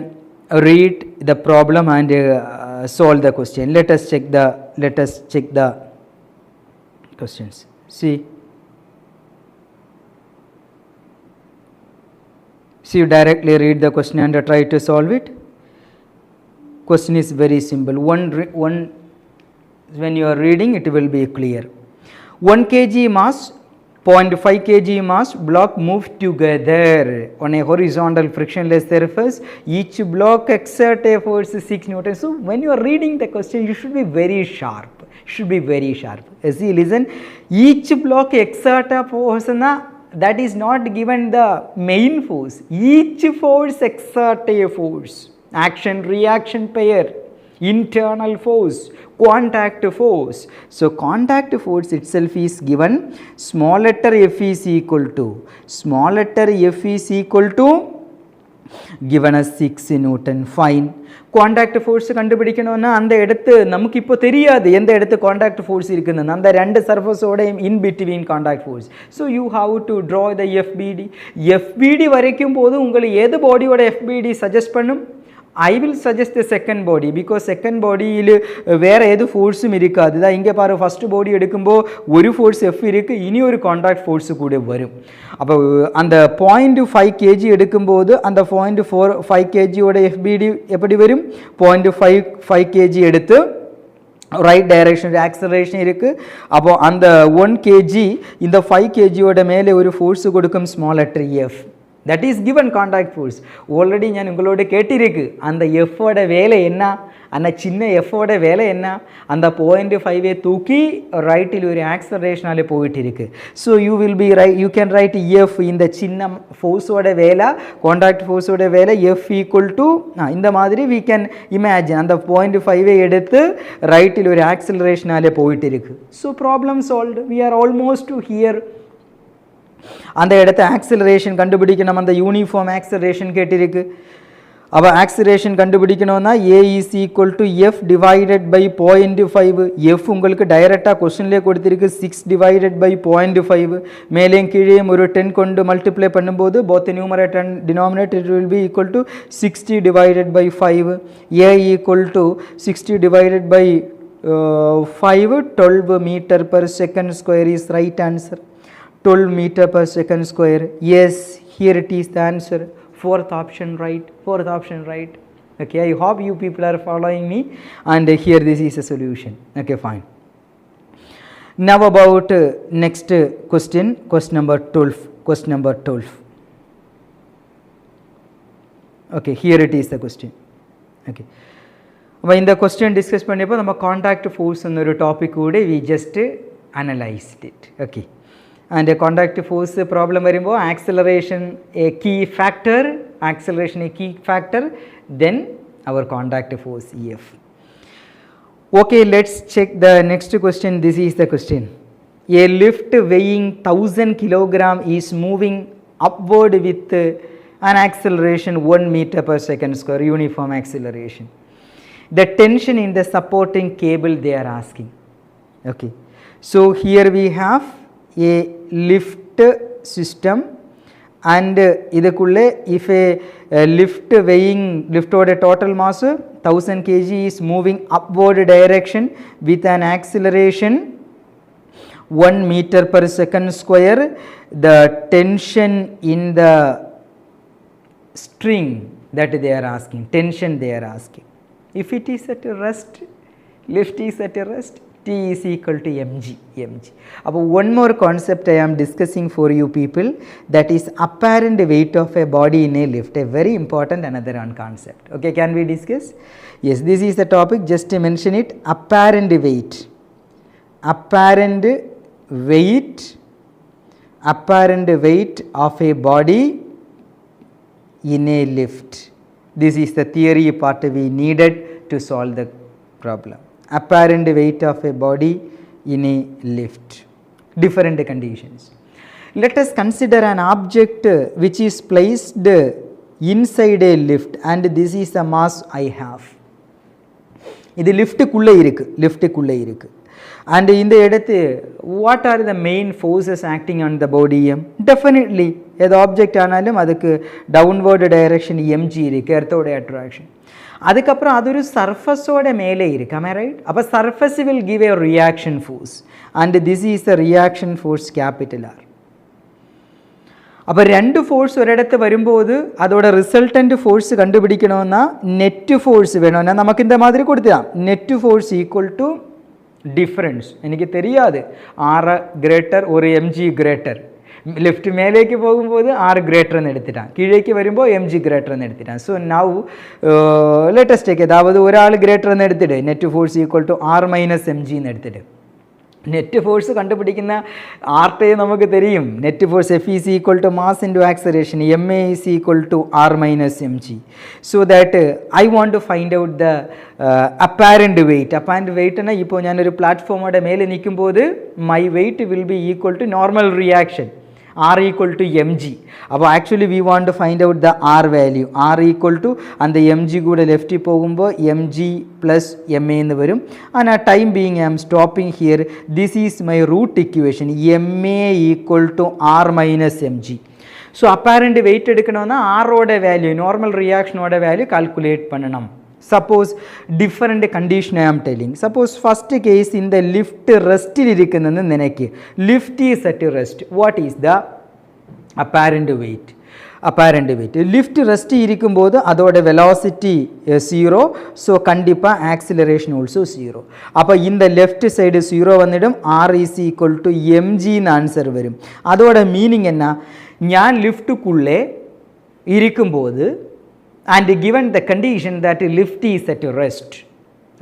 read the problem and solve the question. Let us check the questions. See, you directly read the question and try to solve it. question is very simple. One when you are reading it will be clear. 1 kg mass, 0.5 kg mass block move together on a horizontal frictionless surface. Each block exert a force 6 Newton. So when you are reading the question, you should be very sharp. See, listen. Each block exert a force that is not given the main force. Each force exert a force. Action reaction pair, internal force, contact force. So contact force itself is given. Small letter f is equal to given as 6 Newton. Fine. Contact force கண்டுபிடிக்கணும்னா அந்த இடத்து நமக்கு இப்போ தெரியாது எந்த இடத்து contact force இருக்குன்னு. அந்த ரெண்டு சர்ஃபஸோட in between contact force. So you have to draw the FBD வரைக்கும் போது உங்களுக்கு எது பாடியோட எஃபிடி சஜஸ்ட் பண்ணும்? I will suggest the second body because second body வேற எது ஃபோர்ஸும் இருக்காது. தான் இங்கே பாரு ஃபர்ஸ்ட் பாடி எடுக்கும்போது ஒரு ஃபோர்ஸ் எஃப் இருக்கு, இனி ஒரு காண்டாக்ட் ஃபோர்ஸு கூட வரும். அப்போ அந்த 0.5 kg எடுக்கும்போது அந்த 0.45 kgயோட எஃபிடி எப்படி வரும்? 0.55 kg எடுத்து ரைட் டைரக்ஷன் ஆக்சலரேஷன் இருக்குது. அப்போ அந்த 1 kg இந்த 5 kgயோட மேலே ஒரு ஃபோர்ஸு கொடுக்கும் small letter F. that is given contact force. Already நான் உங்களோட கேட்டிருக்கு அந்த எஃபோட வேலை என்ன, அந்த சின்ன எஃபோட வேலை என்ன, அந்த 0.5 தூக்கி ரைட்டில் ஒரு ஆக்சலரேஷனாலே போயிட்டு இருக்கு. So you will B you can write F இந்த சின்ன ஃபோர்ஸோட வேலை காண்டாக்ட் ஃபோர்ஸோட வேலை எஃப் ஈக்குவல் டு இந்த மாதிரி வி கேன் இமேஜின் அந்த 0.5 எடுத்து ரைட்டில் ஒரு ஆக்சலரேஷனாலே போயிட்டு இருக்கு. So problem solved. We are almost here. அந்த இடத்த ஆக்சிலரேஷன் கண்டுபிடிக்கணும். அந்த யூனிஃபார்ம் ஆக்சிலரேஷன் கேட்டிருக்கு. அப்போ ஆக்சிலரேஷன் கண்டுபிடிக்கணும்னா A is equal to F divided by 0.5. F உங்களுக்கு டைரெக்டாக கொஸ்டின்லேயே கொடுத்துருக்கு 6 டிவைடட் பை 0.5. மேலேயும் கீழேயும் ஒரு 10 கொண்டு மல்டிப்ளை பண்ணும்போது both numerator and denominator it will be equal to 60 divided by 5. A equal to 60 divided by 5 12 meter per second square is right answer. 12 meter per second square. Yes, here it is the answer. Fourth option right. Okay, I hope you people are following me, and here this is a solution. Okay, fine. Now about next question number 12. Okay, here it is the question. Okay, அப்போ இந்த question discuss பண்ணியப்போ நம்ம contact ஃபோர்ஸ்னு ஒரு topic கூட we just analyzed it. Okay, and a contact force problem varimbo acceleration a key factor, then our contact force EF. Okay, let's check the next question. This is the question. A lift weighing 1000 kilogram is moving upward with an acceleration 1 meter per second square, uniform acceleration. The tension in the supporting cable they are asking. Okay, so here we have a lift system and idukulle if a lift weighing lift oda total mass 1000 kg is moving upward direction with an acceleration 1 meter per second square, the tension in the string that they are asking, if it is at rest, lift is at rest, T is equal to mg. About one more concept I am discussing for you people, that is apparent weight of a body in a lift, a very important another one concept. Okay, can we discuss? Yes, this is the topic, just to mention it. Apparent weight of a body in a lift. This is the theory part we needed to solve the problem. Apparent weight of a body in a lift, different conditions. Let us consider an object which is placed inside a lift and this is the mass I have. இது லிஃப்ட்டுக்குள்ளே இருக்கு and இந்த இடத்து what are the main forces acting on the body? Definitely ஏதோ object ஆனாலும் அதுக்கு downward direction mg இருக்கு, எர்த்தோட attraction. அதுக்கப்புறம் அது ஒரு சர்ஃபஸோட மேலே இருக்கு, am I right? அப்போ surface will give a reaction force and this is the reaction force capital R. அப்போ ரெண்டு ஃபோர்ஸ் ஒரு இடத்து வரும்போது அதோட ரிசல்டன்ட் ஃபோர்ஸ் கண்டுபிடிக்கணும்னா நெட்டு ஃபோர்ஸ் வேணும்னா நமக்கு இந்த மாதிரி கொடுத்துதான் net force equal to difference. எனக்கு தெரியாது ஆர் கிரேட்டர் ஒரு எம்ஜி கிரேட்டர். லெஃப்ட் மேலேக்கு போகும்போது ஆர் கிரேட்டர்னு எடுத்துட்டான், கீழேக்கு வரும்போது எம்ஜி கிரேட்டர்னு எடுத்துட்டான். ஸோ நவ் லேட்டஸ்ட் டேக் ஏதாவது ஒரு ஆள் கிரேட்டர்னு எடுத்துடு, net force equal to R minus எம்ஜின்னு எடுத்துடு. നെറ്റ് ഫോഴ്സ് കണ്ടുപിടിക്കുന്ന ആർട്ടേ നമുക്ക് തെരിയും. Net force F is equal to mass into acceleration, M A is equal to R minus M G. So that I want to find out the apparent weight. Apparent വെയ്റ്റിന് ഇപ്പോൾ ഞാനൊരു പ്ലാറ്റ്ഫോമോടെ മേലെ നിൽക്കുമ്പോൾ my weight will be equal to normal reaction R equal to mg. അപ്പോൾ actually we want to find out the R value. R equal to അന്ത M G കൂടെ ലെഫ്റ്റിൽ പോകുമ്പോൾ M G plus M A എന്ന് വരും. And ആ time being I am stopping here. This is my root equation, M A equal to R minus M G. So apparent weight எடுக்கணும்னா ஆரோட value, normal ரியாக்ஷனோட value calculate பண்ணணும். Suppose different condition I am telling. Suppose first case in the lift rest irikkunnu nenakku, lift is at rest. What is the apparent weight? Apparent weight lift rest irikkumbodhu adoda velocity 0, so kandipa acceleration also 0. appo in the left side 0 vannidum, r is equal to mg nu answer varum. adoda meaning enna, njan lift kulle irikkumbodhu and given the condition that lift is at rest,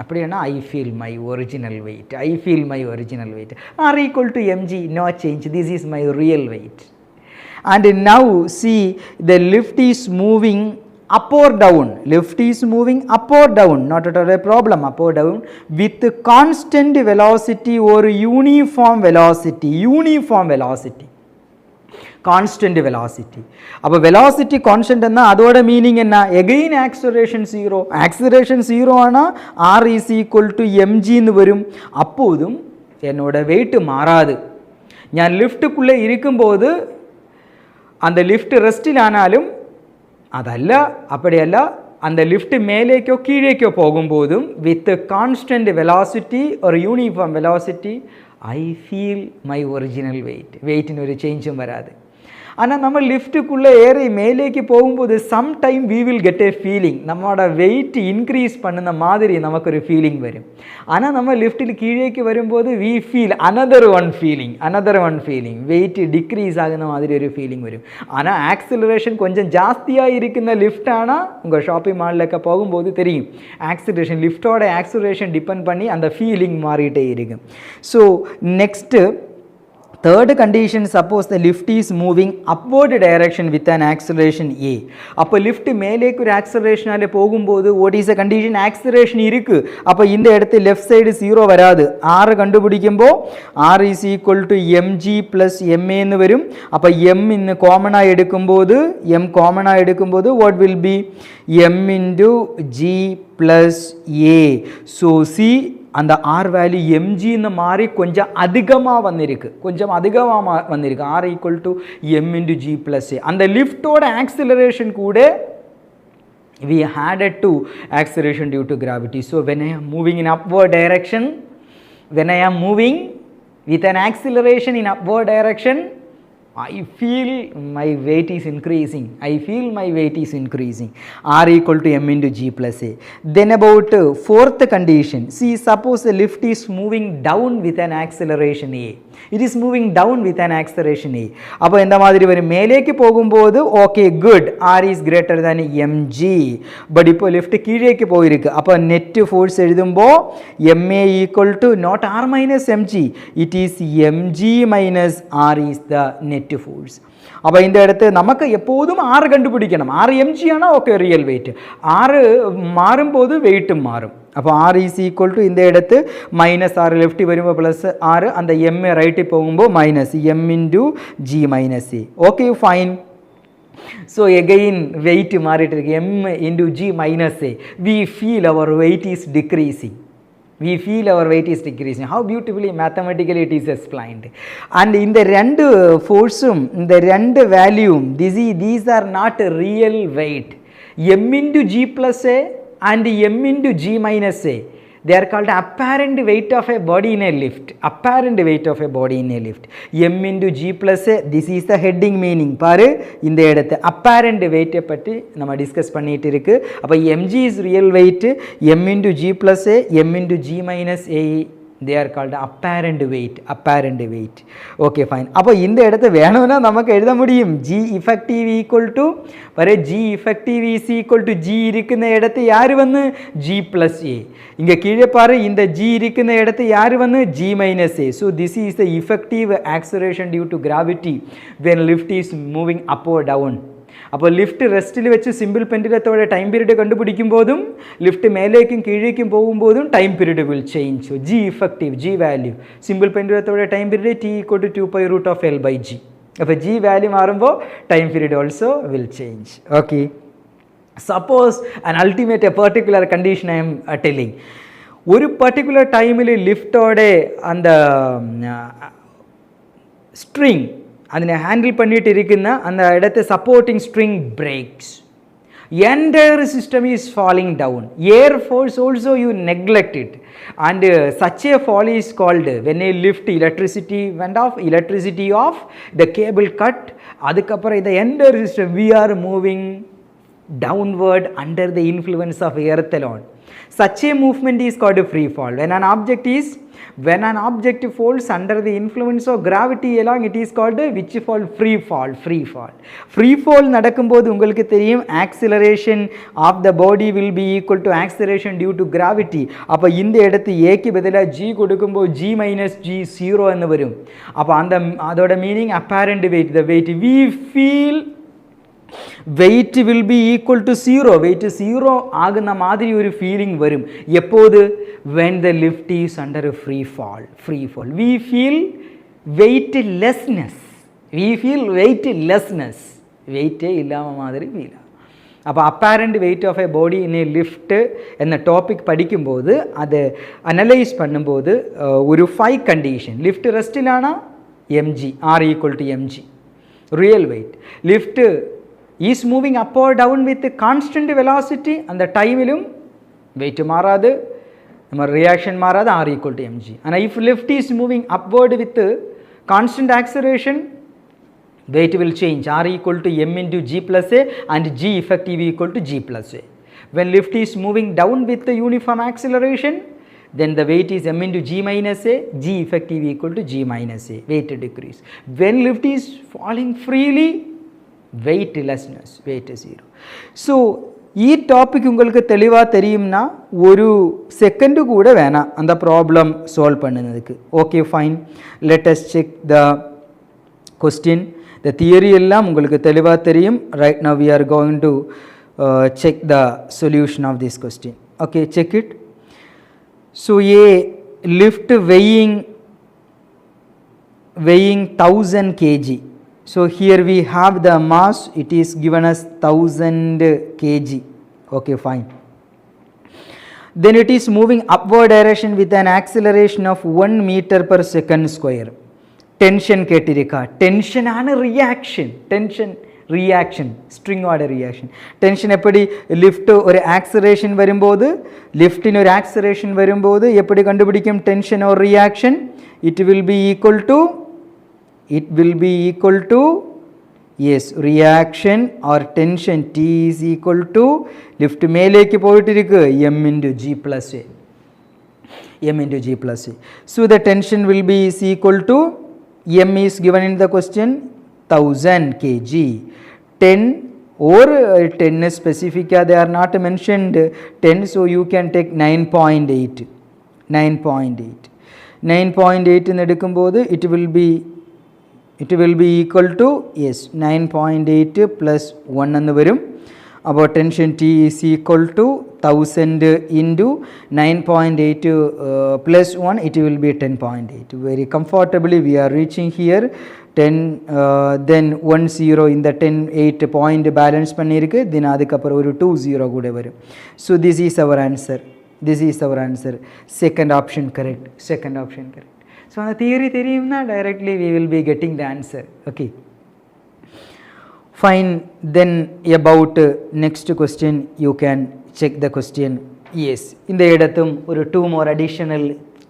அப்படினா I feel my original weight, I feel my original weight, r equal to mg, no change, this is my real weight. And now see, the lift is moving up or down, lift is moving up or down, not at all a problem, up or down with constant velocity or uniform velocity, uniform velocity, constant velocity. அப்போ velocity constant என்ன, அதோட meaning என்ன, again acceleration 0, acceleration 0 ஆனால் r is equal to mg ன்னு வரும். அப்போதும் என்னோட weight மாறாது. ഞാൻ லிஃப்ட்டுக்குள்ளே இருக்கும்போது அந்த லிஃப்ட் ரெஸ்டில் ஆனாலும் அதல்ல, அப்படியல்ல, அந்த லிஃப்ட் மேலேக்கோ கீழேக்கோ போகும்போதும் வித் கான்ஸ்டன்ட் வெலாசிட்டி ஒரு uniform velocity I feel my original weight, வெயிட்டின் ஒரு சேஞ்சும் வராது. ஆனால் நம்ம லிஃப்ட்டுக்குள்ளே ஏறி மேலேக்கு போகும்போது sometime we will get a feeling, நம்மளோட வெயிட் இன்க்ரீஸ் பண்ணின மாதிரி நமக்கு ஒரு ஃபீலிங் வரும். ஆனால் நம்ம லிஃப்ட்டில் கீழேக்கு வரும்போது we feel another one feeling, weight decrease ஆகுன மாதிரி ஒரு ஃபீலிங் வரும். ஆனால் ஆக்சிலரேஷன் கொஞ்சம் ஜாஸ்தியாக இருக்குന്ന லிஃப்ட் ஆனால் உங்கள் ஷாப்பிங் மாலில் போகும்போது தெரியும், ஆக்சிலரேஷன் லிஃப்டோட ஆக்சிலரேஷன் டிபெண்ட் பண்ணி அந்த ஃபீலிங் மாறிட்டே இருக்கும். So next third condition, suppose the lift is moving upward direction with an acceleration a. அப்போ லிஃப்ட் மேலேக்கு ஒரு ஆக்சலரேஷனால போகும்போது what is the condition, acceleration இருக்கு. அப்போ இந்த இடத்து லெஃப்ட் சைடு 0 வராது. r கண்டுபிடிக்கும்போ r is equal to mg plus ma ன்னு வரும். அப்போ m இன்னு காமனா எடுக்கும்போது what will be m into g plus a. so see, அந்த ஆர் வேல்யூ எம்ஜின்னு மாறி கொஞ்சம் அதிகமாக வந்திருக்கு, R equal to M into G plus A. அந்த லிஃப்டோட ஆக்சிலரேஷன் கூட we added to acceleration due to gravity. So when I am moving in upward direction, when I am moving with an acceleration in upward direction, I feel my weight is increasing, r equal to m into g plus a. Then about fourth condition, see, suppose the lift is moving down with an acceleration a, it is moving down with an acceleration a. அப்போ இந்த மாதிரி வரும், மேலேக்கு போகும்போது okay good, r is greater than mg. But இப்போ lift கீழேக்கு போயிருக்கு. அப்போ நெட் ஃபோர்ஸ் எழுதும்போ ma equal to not r minus mg, it is mg minus r is the net force. அப்போ இந்த இடத்து நமக்கு எப்போதும் r கண்டுபிடிக்கணும். r mg ஆனால் ஓகே ரியல் வெயிட், r மாறும்போது வெயிட்டும் மாறும். அப்போ r is equal to இந்த இடத்து மைனஸ் r லெஃப்ட் வரும்போது ப்ளஸ் r, அந்த m ரைட்டு போகும்போது minus m into g minus a. Okay fine. So again weight மாறிட்டு இருக்கு, m into g minus a. we feel our weight is decreasing. How beautifully mathematically it is explained. And in the ரெண்டு ஃபோர்ஸும் இந்த ரெண்டு வேல்யூம் these are not real weight. m into g plus a and m into g minus a, they are called apparent weight of a body in a lift. Apparent weight of a body in a lift. M into G plus A, this is the heading meaning. பாரு இந்த இடத்து apparent weight பற்றி நம்ம discuss பண்ணிட்டு இருக்கு. அப்ப mg is real weight, m into G plus A, m into G minus A, they are called apparent weight. Apparent weight. Okay, fine. அப்போ இந்த இடத்தை வேணும்னா நமக்கு எழுத முடியும். G effective equal to வர G effective is equal to G இருக்குன இடத்தை யாரு வந்து G plus A. இங்க கீழே பாரு இந்த G இருக்குன இடத்தை யாரு வந்து G minus A. So this is the effective acceleration due to gravity when lift is moving up or down. அப்போ லிஃப்ட் ரெஸ்ட்டில் வச்சு சிம்பிள் பெண்டிலத்தோட டைம் பீரியடை கண்டுபிடிக்கும் போதும் லிஃப்ட் மேலேக்கும் கீழேக்கும் போகும்போதும் time period will change. G effective G value simple பெண்டிலத்தோட time period T equal to 2 by root of L by G. அப்போ ஜி வேல்யூ மாறுമ്പോൾ time period also will change. Okay, suppose and ultimate a particular condition I am telling. ஒரு particular டைமில் லிஃப்டோட அந்த string அதனை handle பண்ணிட்டு இருக்குன்னா அந்த இடத்த supporting string breaks, entire system is falling down, air force also you neglect it, and such a fall is called when a lift electricity went off, electricity off, the cable cut, adukapra the entire system we are moving downward under the influence of earth alone. Such a movement is called a free fall. When an object falls under the influence of gravity along, it is called which fall? Free fall. Free fall நடக்கும்போது உங்களுக்கு தெரியும் acceleration of the body will be equal to acceleration due to gravity. அப்ப இந்த இடத்து a க்கு பதிலா g கொடுக்கும்போது g minus g 0 ன்னு வரும். அப்ப அதோட meaning apparent weight, the weight we feel weight will be equal to 0. weight 0 ஆகுன மாதிரி ஒரு ஃபீலிங் வரும். எப்போது? when the lift is under a free fall. we feel weightlessness. weight இல்லாம மாதிரி ஃபீல். அப்போ apparent weight of a body in a lift என்ற topic படிக்கும்போது அதை அனலைஸ் பண்ணும்போது ஒரு 5 கண்டிஷன். லிஃப்ட் ரெஸ்டிலானா mg r equal to mg real weight. lift is moving up or down with constant velocity, அந்த டைமிலும் weight மாறாது, நம்ம ரியாக்ஷன் மாறாது, r equal to mg. and if lift is moving upward with constant acceleration, weight will change, r equal to m into g plus a and g effective equal to g plus a. when lift is moving down with the uniform acceleration, then the weight is m into g minus a, g effective equal to g minus a, weight decrease. when lift is falling freely, weightlessness, weight 0. so ഈ topic உங்களுக்கு தெளிவாக தெரியும்னா ஒரு second கூட வேணாம் அந்த problem solve பண்ணுறதுக்கு. Okay, fine. Let us check the question. The theory எல்லாம் உங்களுக்கு தெளிவாக தெரியும். Right now we are going to check the solution of this question. Okay, check it. So a lift weighing 1000 kg. So here we have the mass, it is given as 1000 kg. Okay, fine. Then it is moving upward direction with an acceleration of 1 meter per second square. Tension கேட்டிருக்கா? Tension ஆன reaction. string order reaction. Tension எப்படி? lift ஒரு acceleration வரும்போது, liftன் ஒரு acceleration வரும்போது எப்படி கண்டுபிடிக்கும் tension or reaction? It will be equal to yes, reaction or tension T is equal to lift மேலேக்கு போயிட்டு இருக்கு m into g plus a. So the tension will be is equal to m is given in the question 1000 kg. 10 or 10 is specific, they are not mentioned 10, so you can take 9.8 ன்னு எடுக்கும்போது it will be equal to yes 9.8 plus 1 ன்னு வரும். about tension T is equal to 1000 into 9.8 plus 1, it will be 10.8. very comfortably we are reaching here 10 then 1 0 in the 10 8 point balance பண்ணிருக்கு. then அதுக்கப்புறம் ஒரு 2 0 கூட வரும். so this is our answer. second option correct. So the theory தெரியும்னா directly we will be getting the answer. Okay, fine. Then about next question, you can check the question. Yes, இந்த இடத்தும் ஒரு 2 more additional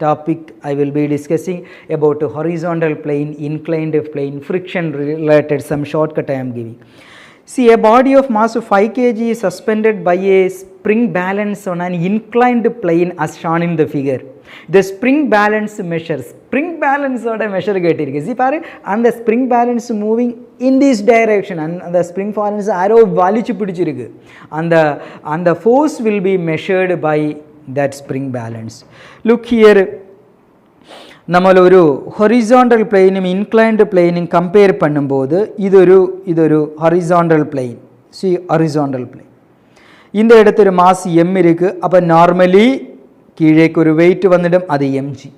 topic I will be discussing about horizontal plane, inclined plane, friction related some shortcut I am giving. See, a body of mass of 5 kg is suspended by a spring balance on an inclined plane as shown in the figure. The spring balance measures, spring balance oda measure கேட்டிருக்கு. See பாரு, அந்த spring balance moving in this direction, and the spring balance arrow வலிச்சு பிடிச்சிருக்கு. அந்த force will be measured by that spring balance. Look here, നമ്മൾ ഒരു horizontal പ്ലെയിനും inclined പ്ലെയിനും കമ്പയർ பண்ணும்போது ഇതൊരു horizontal plane. C horizontal plane, இந்த இடத்து ഒരു മാസ് എം ഇருக்கு. അപ്പോൾ നോർമലി കീഴേക്ക് ഒരു വെയിറ്റ് വന്നിടും, അത് എം ജി.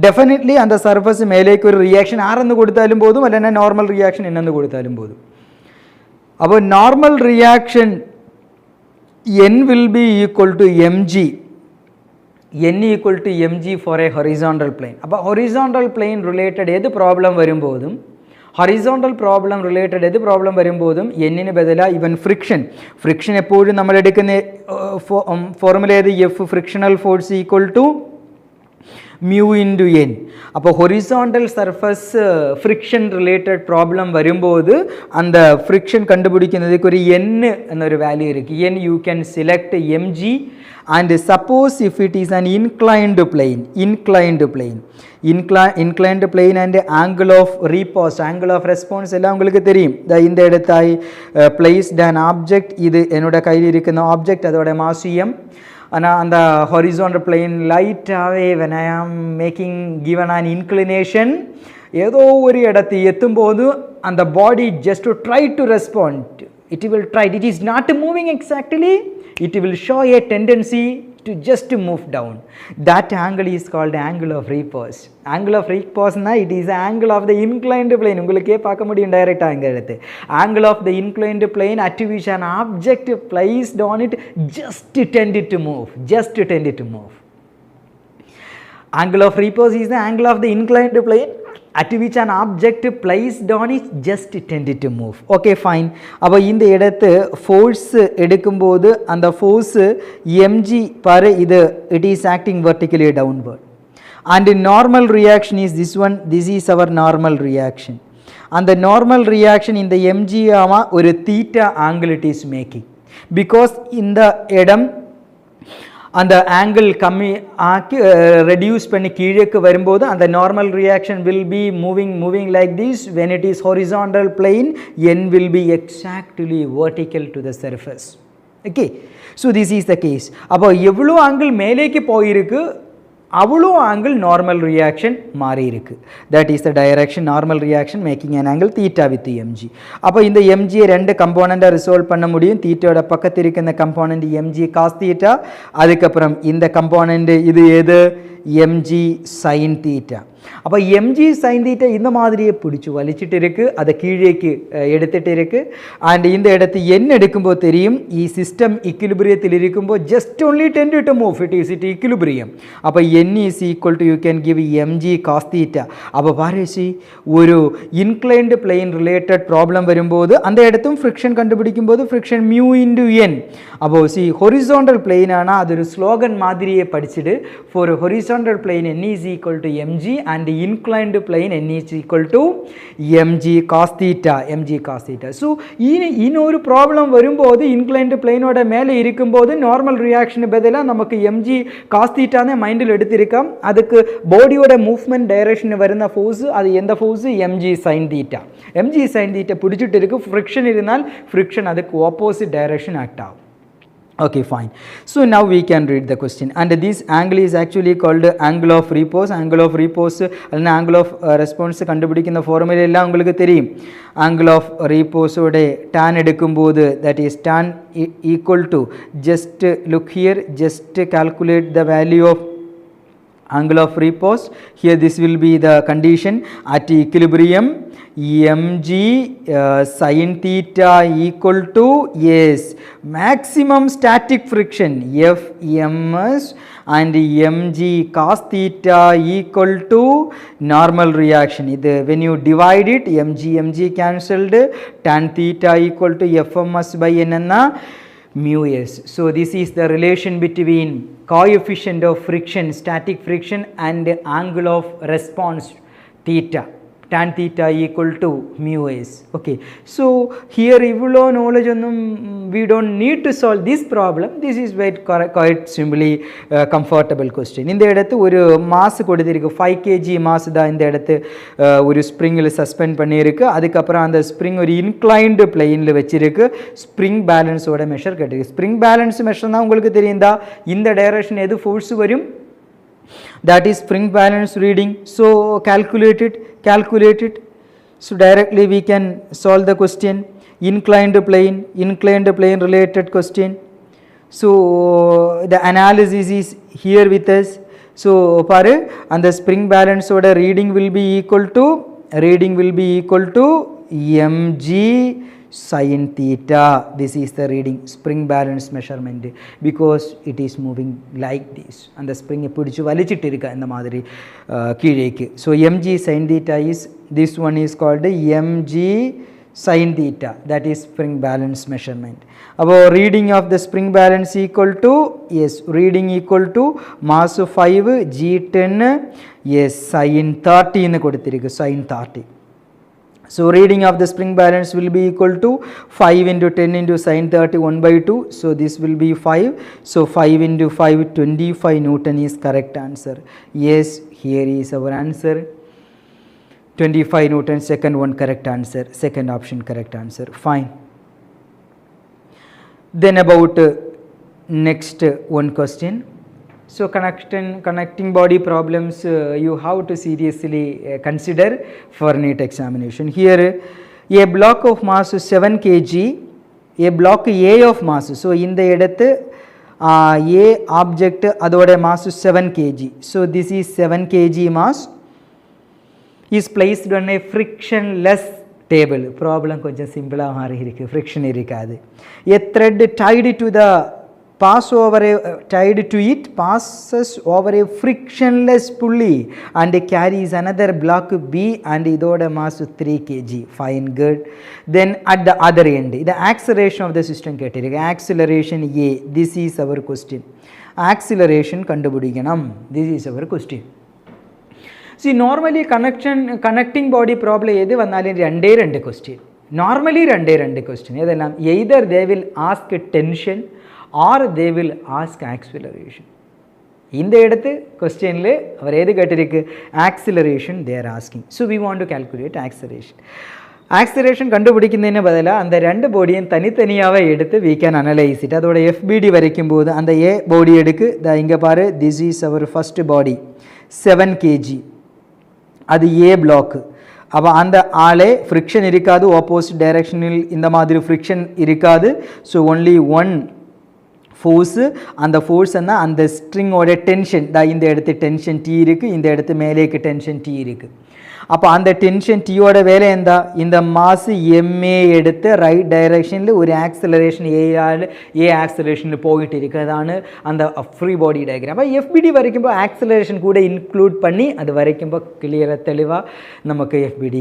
ഡെഫിനറ്റ്ലി அந்த സർഫസ് മേലേക്ക് ഒരു റിയാക്ഷൻ ആരെന്ന് കൊടുത്താലും പോതും, അല്ലെങ്കിൽ നോർമൽ റിയാക്ഷൻ എന്നെന്ന് കൊടുത്താലും പോതും. അപ്പോൾ normal reaction N will be equal to M G, n equal to mg for a horizontal plane. അപ്പോൾ horizontal plane related ഏത് പ്രോബ്ലം വരുമ്പോഴും, horizontal problem related ഏത് പ്രോബ്ലം വരുമ്പോഴും എന്നിന് ബദലാ ഇവൻ ഫ്രിക്ഷൻ എപ്പോഴും നമ്മൾ എടുക്കുന്ന ഫോർമുല ഏത്, F frictional force equal to mu into n. അപ്പോൾ horizontal surface friction related problem വരുമ്പോൾ அந்த ഫ്രിക്ഷൻ കണ്ടുപിടിക്കുന്നതിന് ഒരു n എന്നൊരു വാല്യൂ ഇരിക്കും. n you can select mg, and suppose if it is an inclined plane and angle of repose, angle of response எல்லாம் உங்களுக்கு தெரியும். இந்த இடத்தாய் placed an object, இது என்னோட கையில் இருக்கிற ஆப்ஜெக்ட், அதோட மாஸ் m. ஆனால் அந்த horizontal plane லைட்டாகவே when I am given an inclination, ஏதோ ஒரு இடத்தை எத்தும்போது அந்த பாடி just to try to respond, it will try, it is not moving exactly, it will show a tendency to just move down. That angle is called angle of repose. Angle of repose na, it is angle of the inclined plane. உங்களுக்கே பார்க்க முடியும் டைரக்டா இங்க எடுத்து. Angle of the inclined plane at which an object placed on it just tended to move. Angle of repose is the angle of the inclined plane at which an object placed on it just tended to move. Okay, fine. அப்போ இந்த இடத்து force எடுக்கும்போது அந்த force mg பாரு, இது it is acting vertically downward, and normal reaction is this one, this is our normal reaction. And the normal reaction in the mg ஆமா ஒரு theta angle it is making, because இந்த இடம் அந்த angle கம்மி ஆக்கி reduce பண்ணி கீழேக்கு வரும்போது அந்த normal reaction will be moving like this. when it is horizontal plane, n will be exactly vertical to the surface. Okay, so this is the case. அப்போ எவ்வளோ ஆங்கிள் மேலேக்கு போயிருக்கு அவ்வளோ ஆங்கிள் நார்மல் ரியாக்ஷன் மாறி இருக்கு. That is the direction normal reaction making an angle theta with MG. அப்போ இந்த எம்ஜியை ரெண்டு கம்போனண்ட்டாக resolve பண்ண முடியும். தீட்டாவோட பக்கத்தில் இருக்க இந்த கம்போனண்ட் எம்ஜி காஸ் தீட்டா, அதுக்கப்புறம் இந்த கம்போனண்ட் இது எது, எம்ஜி சைன் தீட்டா. அப்போ எம்ஜி சைன் தீட்டா இந்த மாதிரியே பிடிச்சி வலிச்சிட்டு இருக்கு, அதை கீழேக்கு எடுத்துகிட்டு இருக்கு. அண்ட் இந்த இடத்து என்ன எடுக்கும்போது தெரியும், சிஸ்டம் இக்விலிபிரியத்தில் இருக்கும்போது just only tend to move, it equilibrium. அப்போ n is equal to you can give mg cos theta. அப்போ பாருசி ஒரு இன்க்ளைன்டு பிளேன் ரிலேட்டட் ப்ராப்ளம் வரும்போது அந்த இடத்தும் ஃப்ரிக்ஷன் கண்டுபிடிக்கும்போது ஃப்ரிக்ஷன் மியூ இன்டு என். அப்போ ஹொரிசாண்டல் பிளேன் ஆனால் அது ஒரு ஸ்லோகன் மாதிரியே படிச்சுடு. For horizontal plane n is equal to mg and inclined plane n is equal to mg cos theta. So இன்னொரு ப்ராப்ளம் வரும்போது இன்க்ளைன்டு பிளேனோட மேலே இருக்கும்போது நார்மல் ரியாக்ஷன் பதிலாக நமக்கு mg cos thetaனே மைண்டில் எடுத்திருக்கோம். அதுக்கு பாடியோட மூவ்மெண்ட் டைரக்ஷன் வருന്ന ஃபோர்ஸ், அது எந்த force, mg sin theta. mg sin theta பிடிச்சிட்டு இருக்கு, ஃப்ரிக்ஷன் இருந்தால் ஃப்ரிக்ஷன் அதுக்கு ஆப்போசிட் டைரக்ஷன் ஆக்ட் ஆகும். Okay, fine. So now we can read the question, and this angle is actually called angle of repose. Angle of repose அல்லனா angle of response கண்டுபிடிக்கிற formula எல்லாம் உங்களுக்கு தெரியும். angle of repose ஓட tan எடுக்கும்போது that is tan equal to, just look here, just calculate the value of angle of repose. Here this will be the condition at equilibrium, mg sin theta equal to, yes, maximum static friction f ms, and mg cos theta equal to normal reaction. இது when you divide it, mg cancelled, tan theta equal to fms by n. mu s. So this is the relation between coefficient of friction, static friction, and angle of response theta, tan theta equal to mu s. Okay, so here ivlo knowledge onnum we don't need to solve this problem. This is very quite simply comfortable question. இந்த இடத்து ஒரு mass கொடுத்திருக்கு 5 kg mass தான் இந்த இடத்து ஒரு ஸ்ப்ரிங்கில் suspend பண்ணியிருக்கு. அதுக்கப்புறம் அந்த ஸ்ப்ரிங் ஒரு இன்க்ளைன்டு பிளெயினில் வச்சிருக்கு. ஸ்ப்ரிங் பேலன்ஸோட மெஷர் கேட்டிருக்கு. ஸ்ப்ரிங் பேலன்ஸ் மெஷர் தான் உங்களுக்கு தெரியுதா இந்த டைரக்ஷன் எது ஃபோர்ஸ் வரும், that is spring balance reading. So calculate it. So directly we can solve the question. Inclined plane related question. So the analysis is here with us. So paru and the spring balance oda reading will be equal to mg sin theta. This is the reading, spring balance measurement, because it is moving like this and the spring pidichu valichittirukka indha madiri keelekku. So mg sin theta is, this one is called mg sin theta, that is spring balance measurement. About reading of the spring balance equal to, yes, reading equal to mass 5 g10, yes, sin 30 nu koduttirukku, sin 30. So reading of the spring balance will be equal to 5 into 10 into sin 30 1/2. So this will be 5. So 5 into 5 25 Newton is correct answer. Yes, here is our answer, 25 Newton, second one correct answer, second option correct answer. Fine. Then about next one question. So connecting body problems you have to seriously consider for NEET examination. Here a block of mass 7 kg, a block A of mass. So in the edathu A object adoda mass 7 kg. So this is 7 kg mass is placed on a frictionless table. Problem konjam simple ah mari irukku, friction irukadu. A thread tied to the passes over a frictionless pulley and carries another block B and idoda mass 3 kg. Fine, good. Then at the other end the acceleration of the system kettirukku, acceleration A. This is our question, acceleration kandupidikanam. This is our question. See, normally connecting body problem edu vannalum rendu question, normally rendu question. Edella either they will ask tension or they will ask acceleration. இந்த இடத்து கொஸ்டின்ல அவர் எது கேட்டிருக்கு, acceleration they are asking. So we want to calculate acceleration. Acceleration கண்டுபிடிக்கிறதுன்னு பதிலாக அந்த ரெண்டு பாடியும் தனித்தனியாகவே எடுத்து we can analyze it. அதோட FBD வரைக்கும் போது அந்த A பாடி எடுக்கு, இங்கே பாரு, this is our first body 7 kg, அது A பிளாக்கு. அப்போ அந்த ஆளே ஃப்ரிக்ஷன் இருக்காது, ஆப்போசிட் டைரக்ஷனில் இந்த மாதிரி ஃப்ரிக்ஷன் இருக்காது. ஸோ ஒன்லி ஒன் ஃபோர்ஸு, அந்த ஃபோர்ஸ் என்ன, அந்த ஸ்ட்ரிங்கோட டென்ஷன் இந்த இடத்து டென்ஷன் T இருக்குது, இந்த இடத்து மேலேக்கு டென்ஷன் T இருக்குது. அப்போ அந்த டென்ஷன் Tயோட வேலை எந்த, இந்த மாசு MA எடுத்து ரைட் டைரக்ஷனில் ஒரு ஆக்சிலரேஷன் ஏ ஆக்சிலரேஷனில் போயிட்டு இருக்குது. அതാണ് அந்த ஃப்ரீ பாடி டயக்ராம். அப்போ FBD வரைக்கும் ஆக்சிலரேஷன் கூட இன்க்ளூட் பண்ணி அது வரைக்கும் கிளியராக தெளிவாக நமக்கு FBD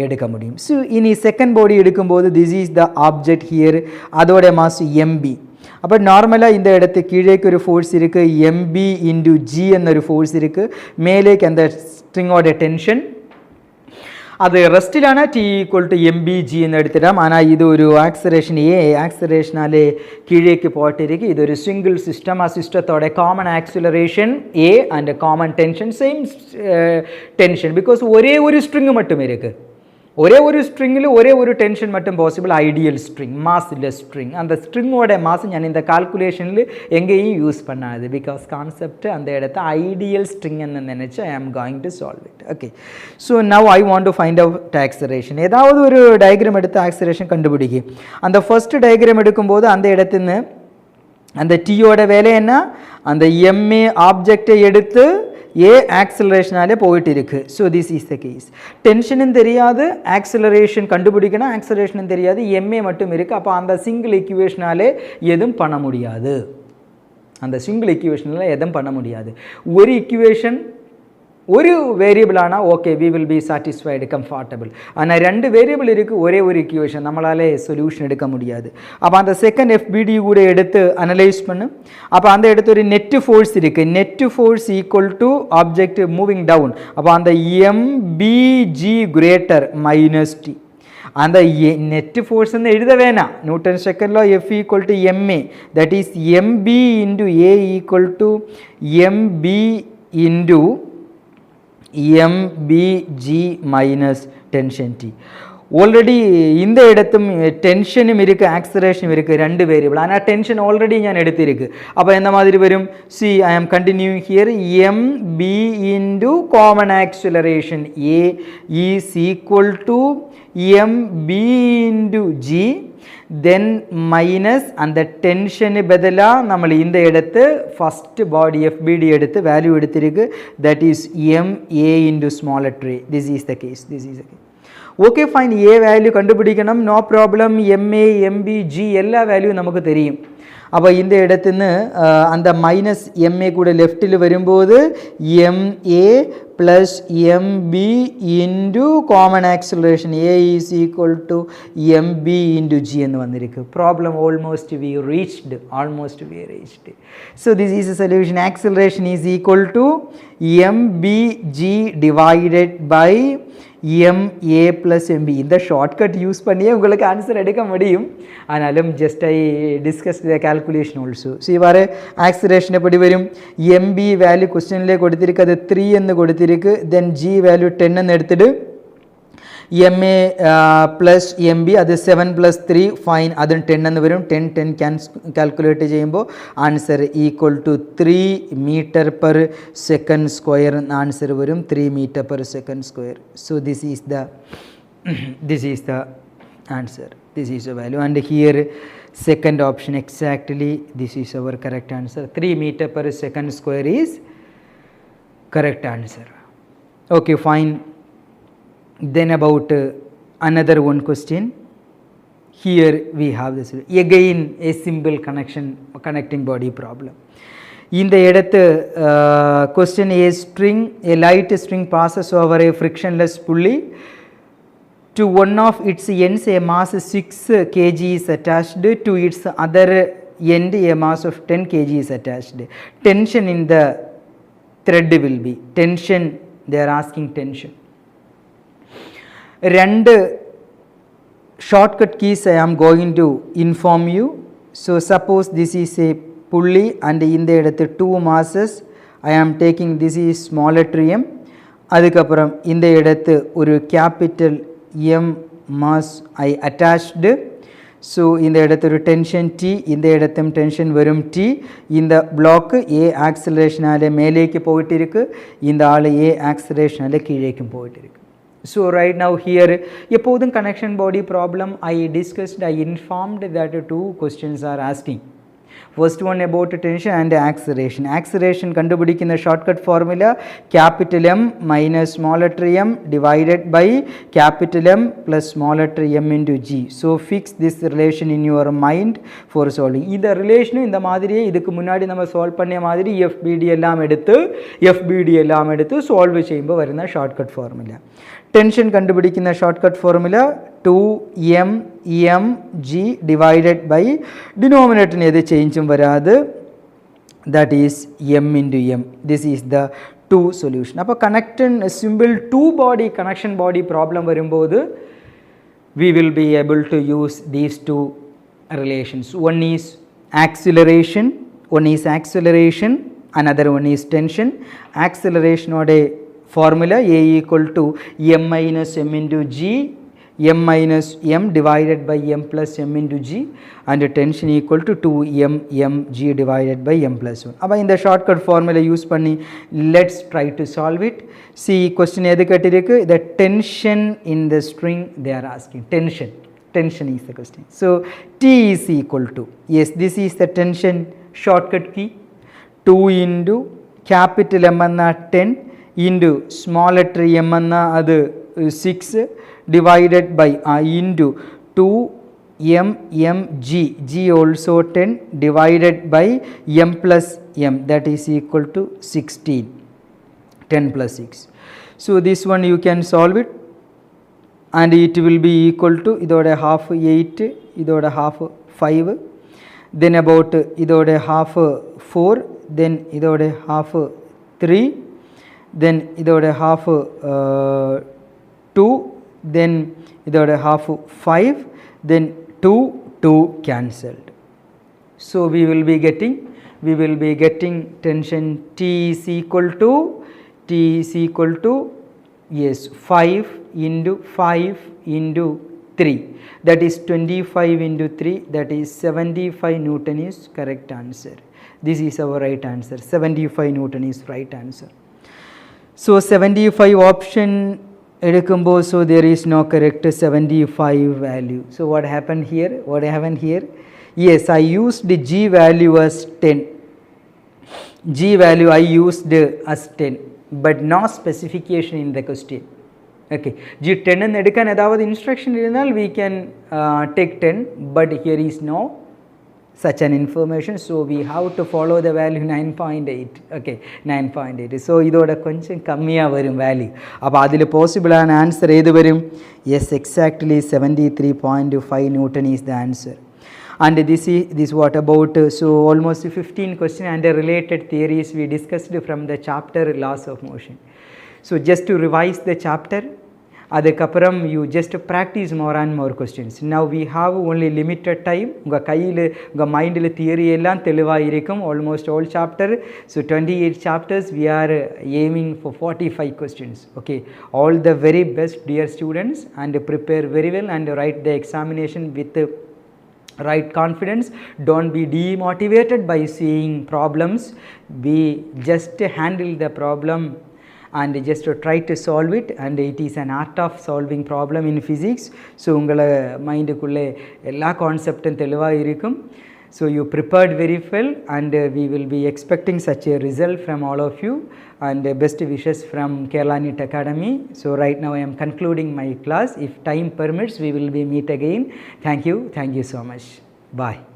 எடுக்க முடியும். ஸோ இனி செகண்ட் பாடி எடுக்கும்போது this is the object here, அதோட மாசு MB. அப்போ நார்மலாக இந்த இடத்து கீழேக்கு ஒரு ஃபோர்ஸ் இருக்குது, MB இன்டு G എന്നൊരു ஃபோர்ஸ் இருக்குது, மேலேக்கு அந்த ஸ்ட்ரிங்கோட டென்ஷன் அது ரெஸ்டிலான T ஈக்குவல் டு MBG എന്ന് எடுத்துட்டாம். ஆனால் இது ஒரு ஆக்சரேஷன் ஏ, ஆக்சரேஷனாலே கீழேக்கு போட்டு இருக்குது. இது ஒரு சிங்கிள் சிஸ்டம், ஆ சிஸ்டத்தோட common acceleration A and common tension same tension, because ஒரே ஒரு ஸ்ட்ரிங்கு மட்டும் இருக்குது. ஒரே ஒரு ஸ்ட்ரிங்கில் ஒரே ஒரு டென்ஷன் மட்டும் possible, ideal string, massless string. அந்த ஸ்ட்ரிங்கோட மாஸ் ഞാൻ இந்த கால்குலேஷனில் எங்கேயும் யூஸ் பண்ணாது, பிகாஸ் கான்செப்ட் அந்த இடத்த ஐடியல் ஸ்ட்ரிங் എന്ന് நினச்சி I am going to solve it. Okay, so now I want to find out acceleration. ஏதாவது ஒரு டயக்ராம் எடுத்து ஆக்சரேஷன் கண்டுபிடிக்கும். அந்த ஃபர்ஸ்ட் டயக்ராம் எடுக்கும்போது அந்த இடத்துன்னு அந்த டீயோட வேலை என்ன, அந்த MA ஆப்ஜெக்டை எடுத்து ஏ ஆக்சிலரேஷனாலே போயிட்டு இருக்கு. So this is the case. டென்ஷனும் தெரியாது, ஆக்சிலரேஷன் கண்டுபிடிக்கணும், ஆக்சிலரேஷனும் தெரியாது, MA மட்டும் இருக்குது. அப்போ அந்த சிங்கிள் ஈக்குவேஷனாலே எதுவும் பண்ண முடியாது, அந்த சிங்கிள் ஈக்குவேஷனால் எதுவும் பண்ண முடியாது. ஒரு ஈக்குவேஷன் ഒരു വേരിയബിൾ ആണ് okay we will be satisfied comfortable. ஆனால் ரெண்டு வேரியபிள் இருக்குது ஒரே ஒரு இக்குவேஷன் நம்மளாலே சொல்யூஷன் எடுக்க முடியாது. அப்போ அந்த செகண்ட் எஃபிடி கூட எடுத்து அனலைஸ் பண்ணு. அப்போ அந்த இடத்து ஒரு நெட் ஃபோர்ஸ் இருக்குது. Net force equal to object moving down. அப்போ அந்த எம்பிஜி கிரேட்டர் மைனஸ் டி. அந்த நெட் ஃபோர்ஸ் எழுத வேணாம். Newton second law F equal to MA, that is MB into A equal to MB into mBg minus tension T. Already இந்த இடத்தும் டென்ஷனும் இருக்குது ஆக்சலரேஷனும் இருக்குது, ரெண்டு variable. ஆனால் டென்ஷன் ஆல்ரெடி ഞാൻ எடுத்திருக்கு. அப்போ எந்த மாதிரி வரும்? see I am continuing here, mb into common acceleration a is equal to mb into g, then minus அந்த டென்ஷனு பதிலாக நம்ம இந்த இடத்து ஃபஸ்ட் பாடி FBD எடுத்து வேல்யூ எடுத்திருக்கு, that is ma into smaller tray. This is the case. Okay fine, A value கண்டுபிடிக்கணும், no problem. M A M B G எல்லா value நமக்கு தெரியும். அப்போ இந்த இடத்துன்னு அந்த மைனஸ் எம்ஏ கூட லெஃப்டில் வரும்போது MA plus MB into common acceleration A is equal to MB into G என்று வந்திருக்கு. Problem almost we reached. So this is a solution. Acceleration is equal to MBG divided by MA plus MB. இந்த shortcut use பண்ணியே உங்களுக்கு answer எடுக்க முடியும். ஆனாலும் just I discuss the calculation also. So இவ்வாறு acceleration எப்படி வரும்? MB வேல்யூ கொஸ்டின்லேயே கொடுத்திருக்கு, அது 3 என்று கொடுத்திருக்கு. தென் G வேல்யூ 10 என்று எடுத்துட்டு MA plus MB அது 7 plus 3 ஃபைன், அது 10 എന്ന് വരും. 10 കാൽക്കുലേറ്റ് ചെയ്യുമ്പോൾ answer equal to 3 meter per second square answer വരും. 3 meter per second square. So this is the answer. This is the value, and here second option exactly this is our correct answer. 3 meter per second square is correct answer. Okay fine. Then about another one question. Here we have this again a simple connecting body problem. இந்த இடத்து question, a light string passes over a frictionless pulley. To one of its ends a mass 6 kg is attached, to its other end a mass of 10 kg is attached. Tension in the thread will be tension. They are asking tension. രണ്ട് shortcut keys I am going to inform you. So suppose this is a pulley and in the இடத்து 2 masses I am taking, this is smaller m. அதுக்கப்புறம் இந்த இடத்து ஒரு capital M mass I attached. So இந்த இடத்து ஒரு tension T, இந்த இடத்தும் tension வரும் T. இந்த block A acceleration மேலேக்கு போயிட்டு இருக்கு, இந்த ஆள் A acceleration கீழேக்கும் போயிட்டு இருக்கு. So right now here எப்போதும் connection body problem I discussed, I informed that 2 questions are asking. First one about tension and acceleration. Acceleration கண்டுபிடிக்கிற shortcut formula capital M minus smaller m divided by capital M plus smaller m into G. So fix this relation in your mind for solving. இந்த relation இந்த மாதிரியே இதுக்கு முன்னாடி நம்ம solve பண்ணிய மாதிரி FBD எல்லாம் எடுத்து solve ചെയ്യുമ്പോൾ വരുന്ന shortcut formula. Tension கண்டுபிடிக்கிற shortcut formula 2mg divided by denominator எது சேஞ்சும் வராது, that is m into m. This is the 2 solution. அப்போ connection simple 2 body connection body problem வரும்போது we will be able to use these 2 relations. One is acceleration, another one is tension. Acceleration ஓட formula A equal to m minus m into g, m minus m divided by m plus m into g, and tension equal to 2m mg divided by m plus 1. அப்போ இந்த shortcut formula use பண்ணி let's try to solve it. See question எது கேட்டிருக்கு? The tension in the string they are asking. Tension is the question. So T is equal to, yes this is the tension shortcut key, 2 into capital M enna 10 into smaller m enna adu 6 divided by into 2 mg, g also 10 divided by m plus m, that is equal to 16. 10 plus 6. So this one you can solve it, and it will be equal to idode half 8, idode half 5, then about idode half 4, then idode half 3, then idode half 2, then idode half 5, then 2 cancelled. So we will be getting tension T is equal to yes 5 into 5 into 3, that is 25 into 3, that is 75 Newton is correct answer. This is our right answer. 75 Newton is right answer. So 75 option edukumbo, so there is no correct 75 value. So what happened here? Yes, I used the G value as 10. G value I used as 10, but no specification in the question. Okay, G 10 and edukan edavadu instruction irundal we can take 10, but here is no such an information, so we have to follow the value 9.8. okay, 9.8. so idoda koncham kammiya varum value. appo adile possible an answer edu varum? Yes, exactly 73.5 Newton is the answer. And this what about so almost 15 question and related theories we discussed from the chapter laws of motion. So just to revise the chapter, adukapram you just practice more and more questions. Now we have only limited time. Unga kaiyila unga mind la theory ellam teliva irukum, almost all chapter. So 28 chapters we are aiming for 45 questions. Okay, all the very best dear students, and prepare very well and write the examination with right confidence. Don't be demotivated by seeing problems. We just handle the problem and just try to solve it, and it is an art of solving problem in physics. So ungala mind kulle ella concept teliva irukum. So you prepared very well, and we will be expecting such a result from all of you, and best wishes from Kerala NEET Academy. So right now I am concluding my class. If time permits, we will be meet again. Thank you so much. Bye.